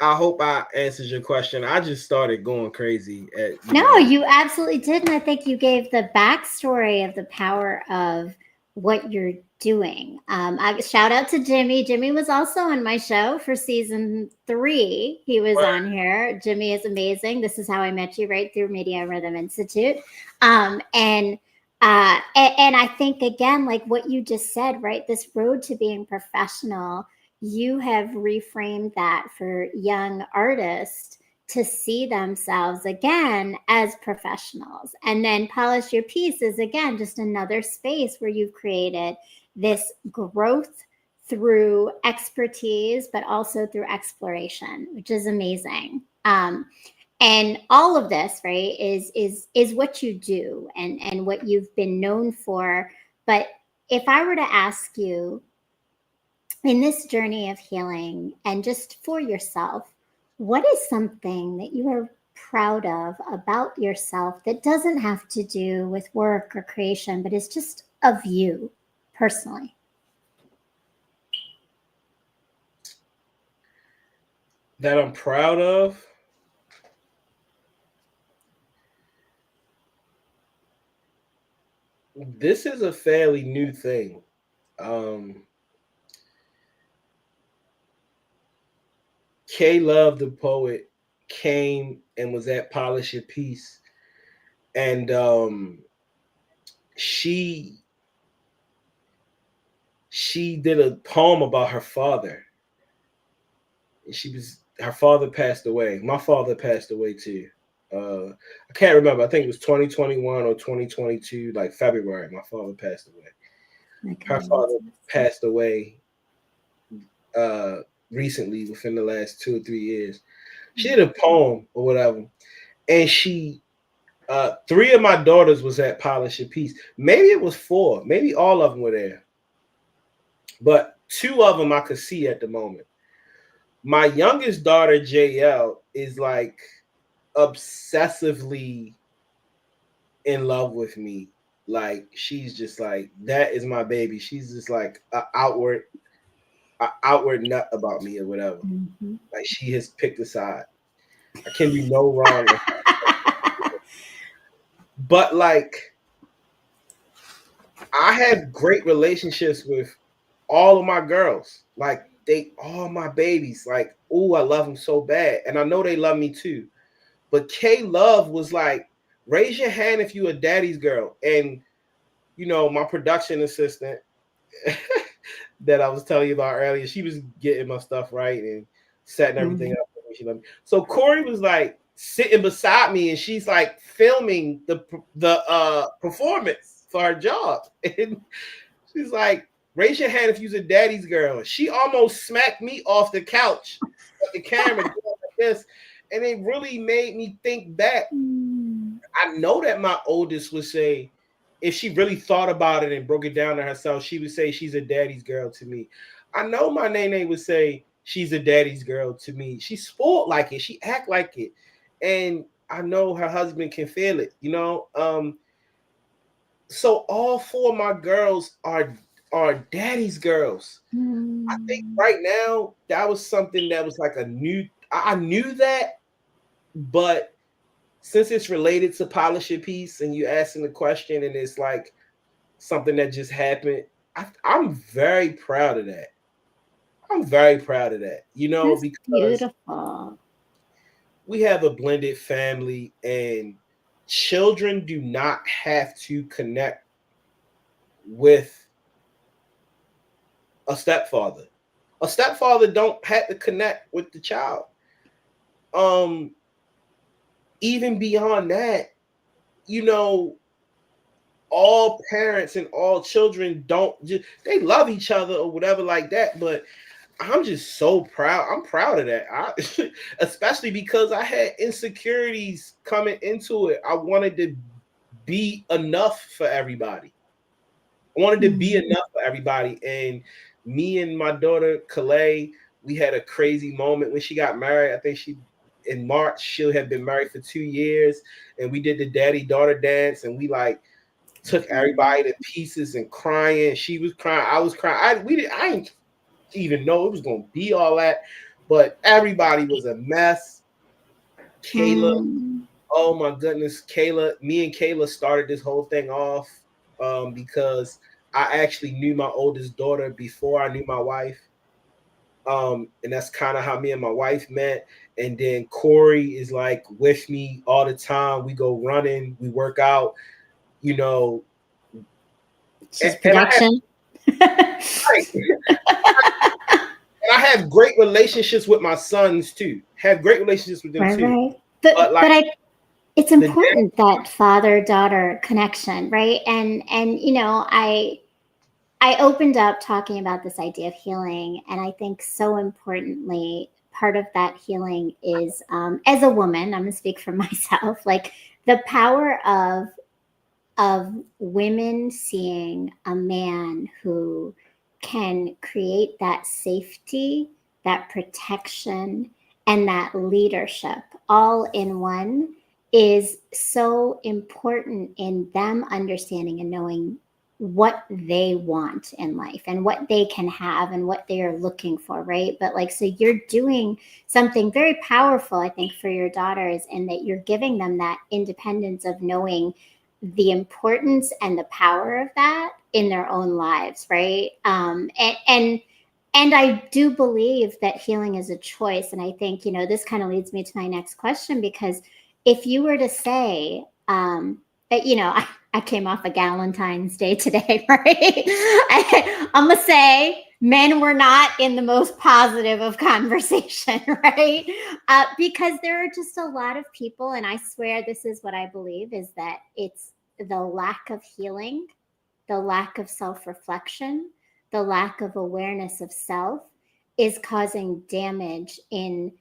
I hope I answered your question. I just started going crazy. No, you absolutely did. And I think you gave the backstory of the power of what you're doing. I shout out to Jimmy. Jimmy was also on my show for season 3. He was on here. Jimmy is amazing. This is how I met you, right through Media Rhythm Institute. And I think, again, like what you just said, right? This road to being professional, you have reframed that for young artists to see themselves again as professionals. And then Polish Your Piece is, again, just another space where you've created this growth through expertise, but also through exploration, which is amazing. And all of this, right, is what you do and what you've been known for. But if I were to ask you, in this journey of healing and just for yourself, what is something that you are proud of about yourself that doesn't have to do with work or creation, but is just of you personally? That I'm proud of? This is a fairly new thing. K Love, the poet, came and was at Polish Your Piece. And she did a poem about her father. Her father passed away. My father passed away too. I can't remember. I think it was 2021 or 2022, like February. My father passed away. Okay. Her father passed away recently, within the last 2 or 3 years. She did a poem or whatever, and she 3 of my daughters was at Polish Your Piece. Maybe it was 4. Maybe all of them were there, but 2 of them I could see at the moment. My youngest daughter, JL, is like obsessively in love with me. Like, she's just like, that is my baby. She's just like an outward nut about me or whatever. Mm-hmm. Like, she has picked a side. I can do no wrong with her. But like, I have great relationships with all of my girls. Like, they all my babies. Like, oh, I love them so bad. And I know they love me too. But K Love was like, raise your hand if you a daddy's girl. And, my production assistant that I was telling you about earlier, she was getting my stuff right and setting everything up. She loved me. So Corey was like sitting beside me and she's like filming the performance for her job. And she's like, raise your hand if you're a daddy's girl. She almost smacked me off the couch at the camera like this. And it really made me think back. I know that my oldest would say, if she really thought about it and broke it down to herself, she would say she's a daddy's girl to me. I know my nene would say she's a daddy's girl to me. She's spoiled like it. She act like it. And I know her husband can feel it, you know? So all four of my girls are daddy's girls. I think right now that was something that was like a new, I knew that, but since it's related to polish your piece and you asking the question and it's like something that just happened, I'm very proud of that. I'm very proud of that, you know, That's because beautiful. we have a blended family and children do not have to connect with a stepfather. A stepfather don't have to connect with the child. Um, Even beyond that, you know, all parents and all children don't just they love each other or whatever like that, but I'm just so proud. I'm proud of that. Especially because I had insecurities coming into it. I wanted to be enough for everybody. I wanted to be Mm. enough for everybody. And me and my daughter, Calais, we had a crazy moment when she got married. I think she, in March, she'll have been married for 2 years. And we did the daddy daughter dance. And we like took everybody to pieces and crying. She was crying. I was crying. I didn't even know it was going to be all that. But everybody was a mess. Kayla, Mm. oh my goodness, Kayla, me and Kayla started this whole thing off because I actually knew my oldest daughter before I knew my wife. And that's kind of how me and my wife met. And then Corey is like with me all the time. We go running, we work out, you know. She's And I have production. right, and I have great relationships with my sons too. Have great relationships with them Right, too. right. But like It's the important, that father daughter connection, right? And I opened up talking about this idea of healing, and I think so importantly, part of that healing is, as a woman, I'm going to speak for myself, like the power of women seeing a man who can create that safety, that protection, and that leadership all in one is so important in them understanding and knowing what they want in life and what they can have and what they are looking for, right? But like, so you're doing something very powerful, I think, for your daughters, in that you're giving them that independence of knowing the importance and the power of that in their own lives, right? And I do believe that healing is a choice. And I think, this kind of leads me to my next question, because if you were to say, that, I came off a Galentine's Day today, right? I'm gonna say men were not in the most positive of conversation, right? Because there are just a lot of people, and I swear this is what I believe, is that it's the lack of healing, the lack of self-reflection, the lack of awareness of self is causing damage in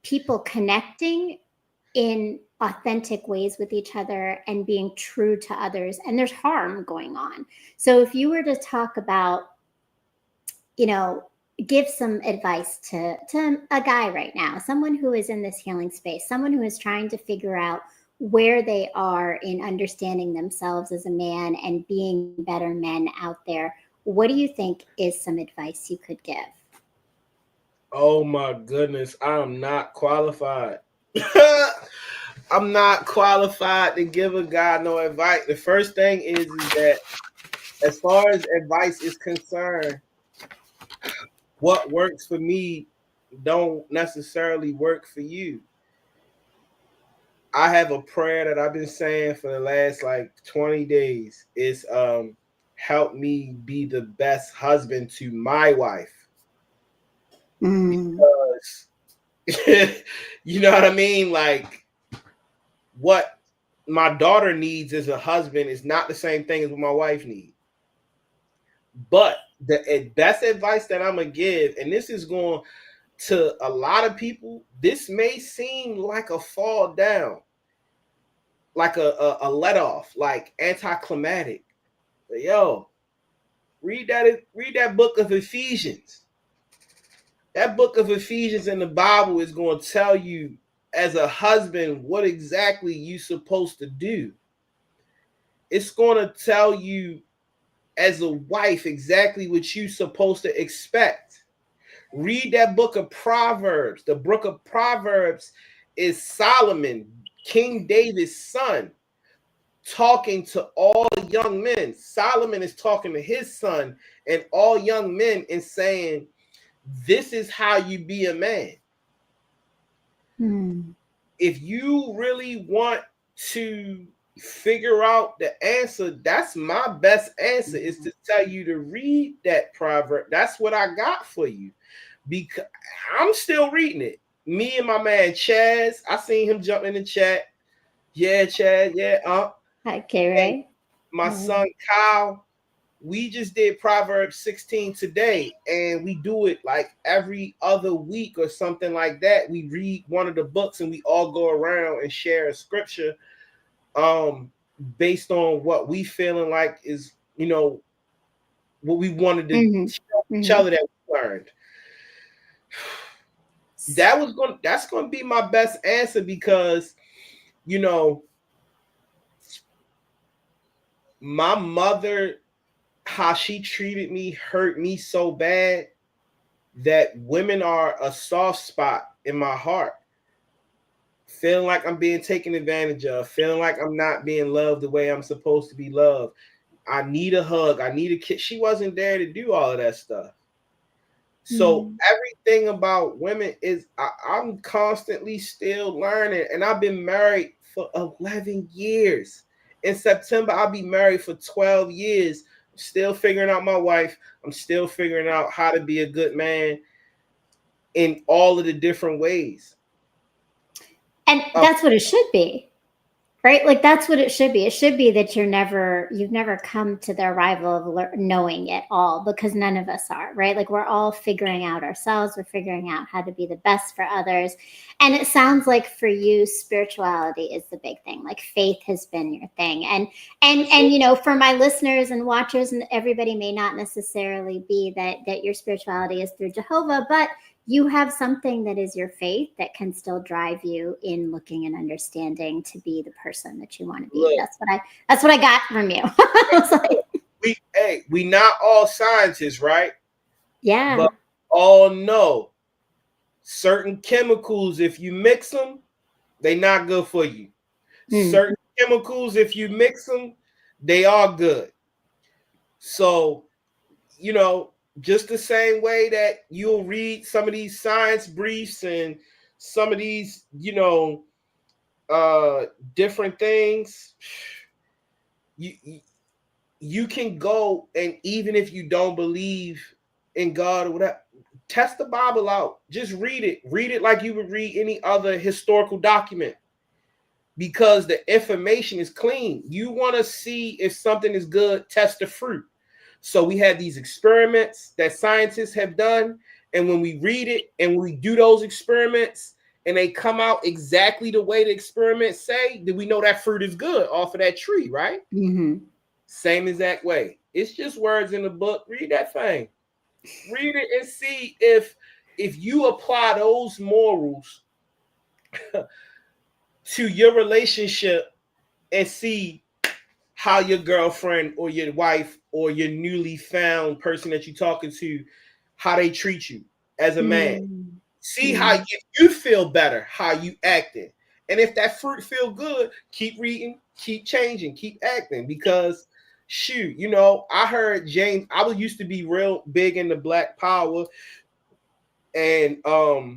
people connecting in authentic ways with each other and being true to others, and there's harm going on. So if you were to talk about, you know give some advice to a guy right now, someone who is in this healing space, someone who is trying to figure out where they are in understanding themselves as a man and being better men out there, what do you think is some advice you could give? oh my goodness, I'm not qualified. I'm not qualified to give a guy no advice. The first thing is that as far as advice is concerned, what works for me don't necessarily work for you. I have a prayer that I've been saying for the last like 20 days. It's help me be the best husband to my wife. Mm. Because you know what I mean? Like what my daughter needs as a husband is not the same thing as what my wife needs. But the best advice that I'm gonna give, and this is going to a lot of people, this may seem like a fall down, like a let off, like anticlimactic. Yo, read that book of Ephesians. That book of Ephesians in the Bible is going to tell you as a husband what exactly you supposed to do. It's going to tell you as a wife exactly what you supposed to expect. Read that book of Proverbs. The book of Proverbs is Solomon, King David's son, talking to all young men. Solomon is talking to his son and all young men and saying, this is how you be a man. If you really want to figure out the answer, that's my best answer, is to tell you to read that proverb. That's what I got for you, because I'm still reading it. Me and my man Chaz, I seen him jump in the chat. Yeah, Chaz, yeah. Okay, right. My son Kyle, we just did Proverbs 16 today, and we do it like every other week or something like that. We read one of the books and we all go around and share a scripture based on what we feeling like is, what we wanted to show each other that we learned. That's gonna be my best answer, because my mother, how she treated me hurt me so bad that women are a soft spot in my heart. Feeling like I'm being taken advantage of, feeling like I'm not being loved the way I'm supposed to be loved. I need a hug. I need a kiss. She wasn't there to do all of that stuff. So everything about women is, I'm constantly still learning. And I've been married for 11 years. In September, I'll be married for 12 years. I'm still figuring out my wife. I'm still figuring out how to be a good man in all of the different ways. And that's what it should be. Right? Like that's what it should be. It should be that you've never come to the arrival of knowing it all, because none of us are, right? Like we're all figuring out ourselves. We're figuring out how to be the best for others. And it sounds like for you, spirituality is the big thing. Like faith has been your thing. And for my listeners and watchers, and everybody may not necessarily be that your spirituality is through Jehovah, but you have something that is your faith that can still drive you in looking and understanding to be the person that you want to be. Look, that's what I got from you. we not all scientists, right? Yeah. But all know certain chemicals, if you mix them, they're not good for you. Certain chemicals, if you mix them, they are good. So, just the same way that you'll read some of these science briefs and some of these, different things, you can go, and even if you don't believe in God or whatever, test the Bible out. Just read it like you would read any other historical document, because the information is clean. You want to see if something is good, test the fruit. So we have these experiments that scientists have done, and when we read it and we do those experiments and they come out exactly the way the experiments say, then we know that fruit is good off of that tree, right? Same exact way. It's just words in the book. Read that thing. Read it and see if you apply those morals to your relationship, and see how your girlfriend or your wife or your newly found person that you're talking to, how they treat you as a man. See how, if you feel better, how you acting. And if that fruit feel good, keep reading, keep changing, keep acting. Because shoot, I heard James, I used to be real big into Black Power and a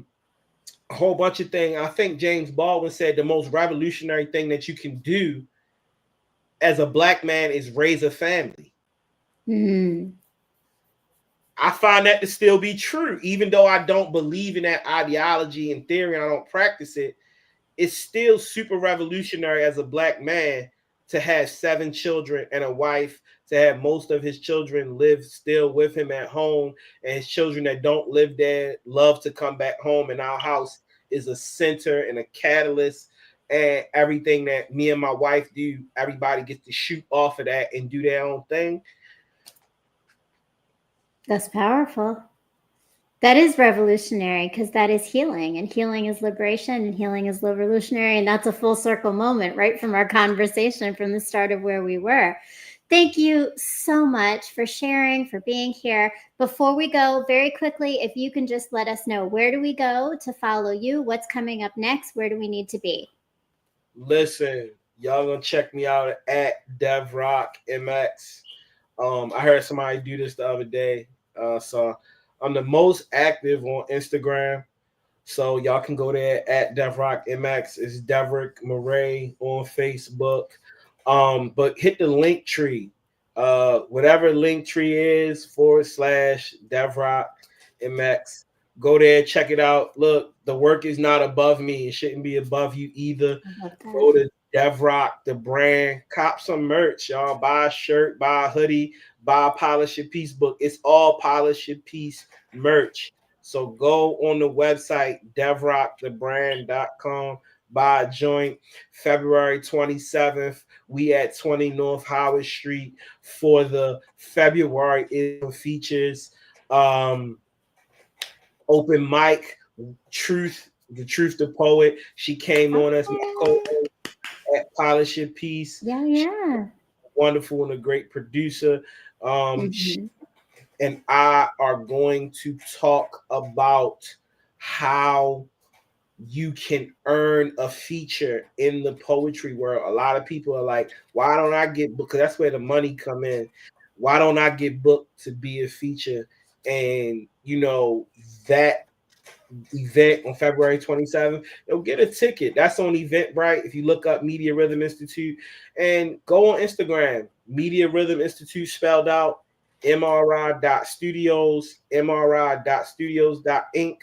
whole bunch of things. I think James Baldwin said the most revolutionary thing that you can do as a Black man is raise a family. I find that to still be true, even though I don't believe in that ideology and theory and I don't practice it. It's still super revolutionary as a Black man to have 7 children and a wife, to have most of his children live still with him at home, and his children that don't live there love to come back home. And our house is a center and a catalyst and everything that me and my wife do, everybody gets to shoot off of that and do their own thing. That's powerful. That is revolutionary, because that is healing, and healing is liberation, and healing is revolutionary. And that's a full circle moment right from our conversation from the start of where we were. Thank you so much for sharing, for being here. Before we go, very quickly, if you can just let us know, where do we go to follow you? What's coming up next? Where do we need to be? Listen, y'all gonna check me out at DevRock MX. I heard somebody do this the other day. So I'm the most active on Instagram. So y'all can go there at DevRock MX. It's Devrick Murray on Facebook. But hit the link tree. Whatever link tree is /DevRock MX. Go there, check it out. Look, the work is not above me. It shouldn't be above you either. Go to DevRock, the brand, cop some merch, y'all. Buy a shirt, buy a hoodie, buy a Polish Your Piece book. It's all Polish Your Piece merch. So go on the website, devrockthebrand.com, buy a joint. February 27th, we at 20 North Howard Street for the February features. Open mic, the Truth the Poet. She came on as my co-host at Polish Your Piece. Yeah. Wonderful and a great producer. She and I are going to talk about how you can earn a feature in the poetry world. A lot of people are like, why don't I get booked? Because that's where the money come in. Why don't I get booked to be a feature? And, you know, that event on February 27th, you'll get a ticket. That's on Eventbrite. If you look up Media Rhythm Institute, and go on Instagram, Media Rhythm Institute spelled out, mri.studios, mri.studios.inc.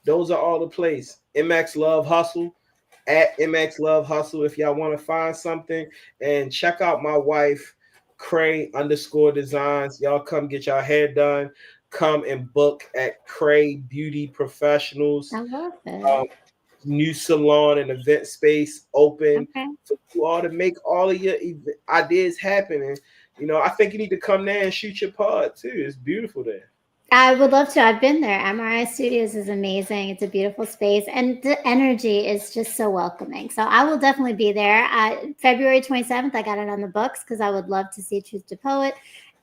Those are all the place. MX Love Hustle, at MX Love Hustle, if y'all want to find something. And check out my wife, Cray_Designs. Y'all come get y'all hair done. Come and book at Cray Beauty Professionals. I love it. New salon and event space open for you all to make all of your ideas happen. And, you know, I think you need to come there and shoot your pod too. It's beautiful there. I would love to. I've been there. MRI Studios is amazing. It's a beautiful space, and the energy is just so welcoming. So I will definitely be there. February 27th, I got it on the books because I would love to see Truth to Poet,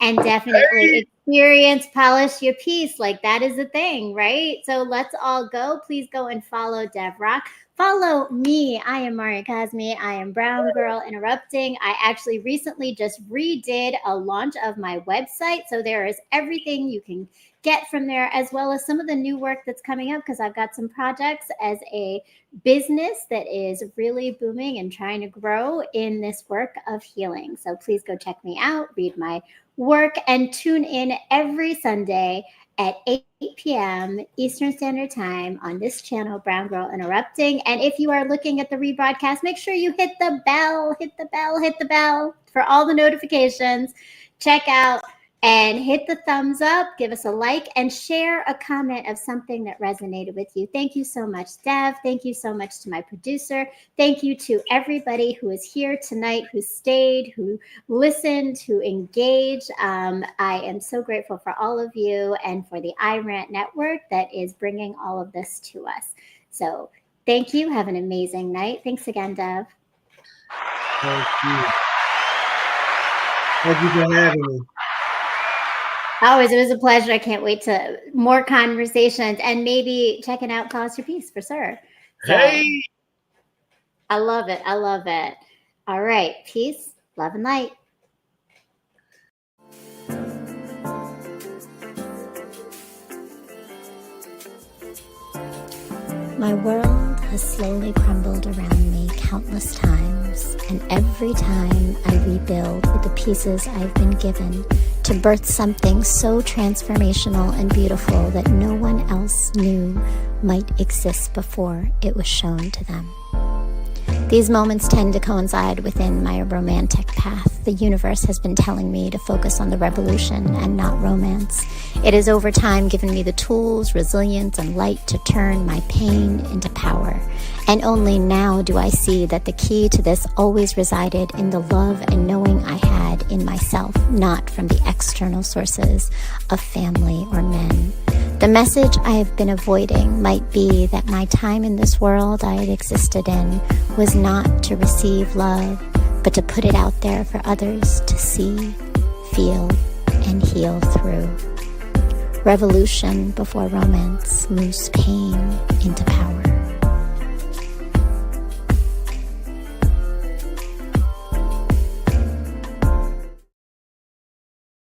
and definitely experience Polish Your Piece. Like, that is a thing, right? So let's all go. Please go and follow DevRock. Follow me. I am Marya Kazmi. I am Brown Girl Interrupting. I actually recently just redid a launch of my website. So there is everything you can get from there, as well as some of the new work that's coming up, because I've got some projects as a business that is really booming and trying to grow in this work of healing. So please go check me out, read my work, and tune in every Sunday at 8 p.m. Eastern Standard Time on this channel, Brown Girl Interrupting. And if you are looking at the rebroadcast, make sure you hit the bell, hit the bell for all the notifications. Check out and hit the thumbs up, give us a like, and share a comment of something that resonated with you. Thank you so much, Dev. Thank you so much to my producer. Thank you to everybody who is here tonight, who stayed, who listened, who engaged. I am so grateful for all of you and for the iRant network that is bringing all of this to us. So thank you. Have an amazing night. Thanks again, Dev. Thank you. Thank you for having me. Always, it was a pleasure. I can't wait to more conversations and maybe checking out Polish Your Piece for sure. So, hey! I love it. I love it. All right. Peace, love, and light. My world has slowly crumbled around me countless times, and every time I rebuild with the pieces I've been given to birth something so transformational and beautiful that no one else knew might exist before it was shown to them. These moments tend to coincide within my romantic path. The universe has been telling me to focus on the revolution and not romance. It has over time given me the tools, resilience, and light to turn my pain into power. And only now do I see that the key to this always resided in the love and knowing I had in myself, not from the external sources of family or men. The message I have been avoiding might be that my time in this world I had existed in was not to receive love, but to put it out there for others to see, feel, and heal through. Revolution before romance moves pain into power.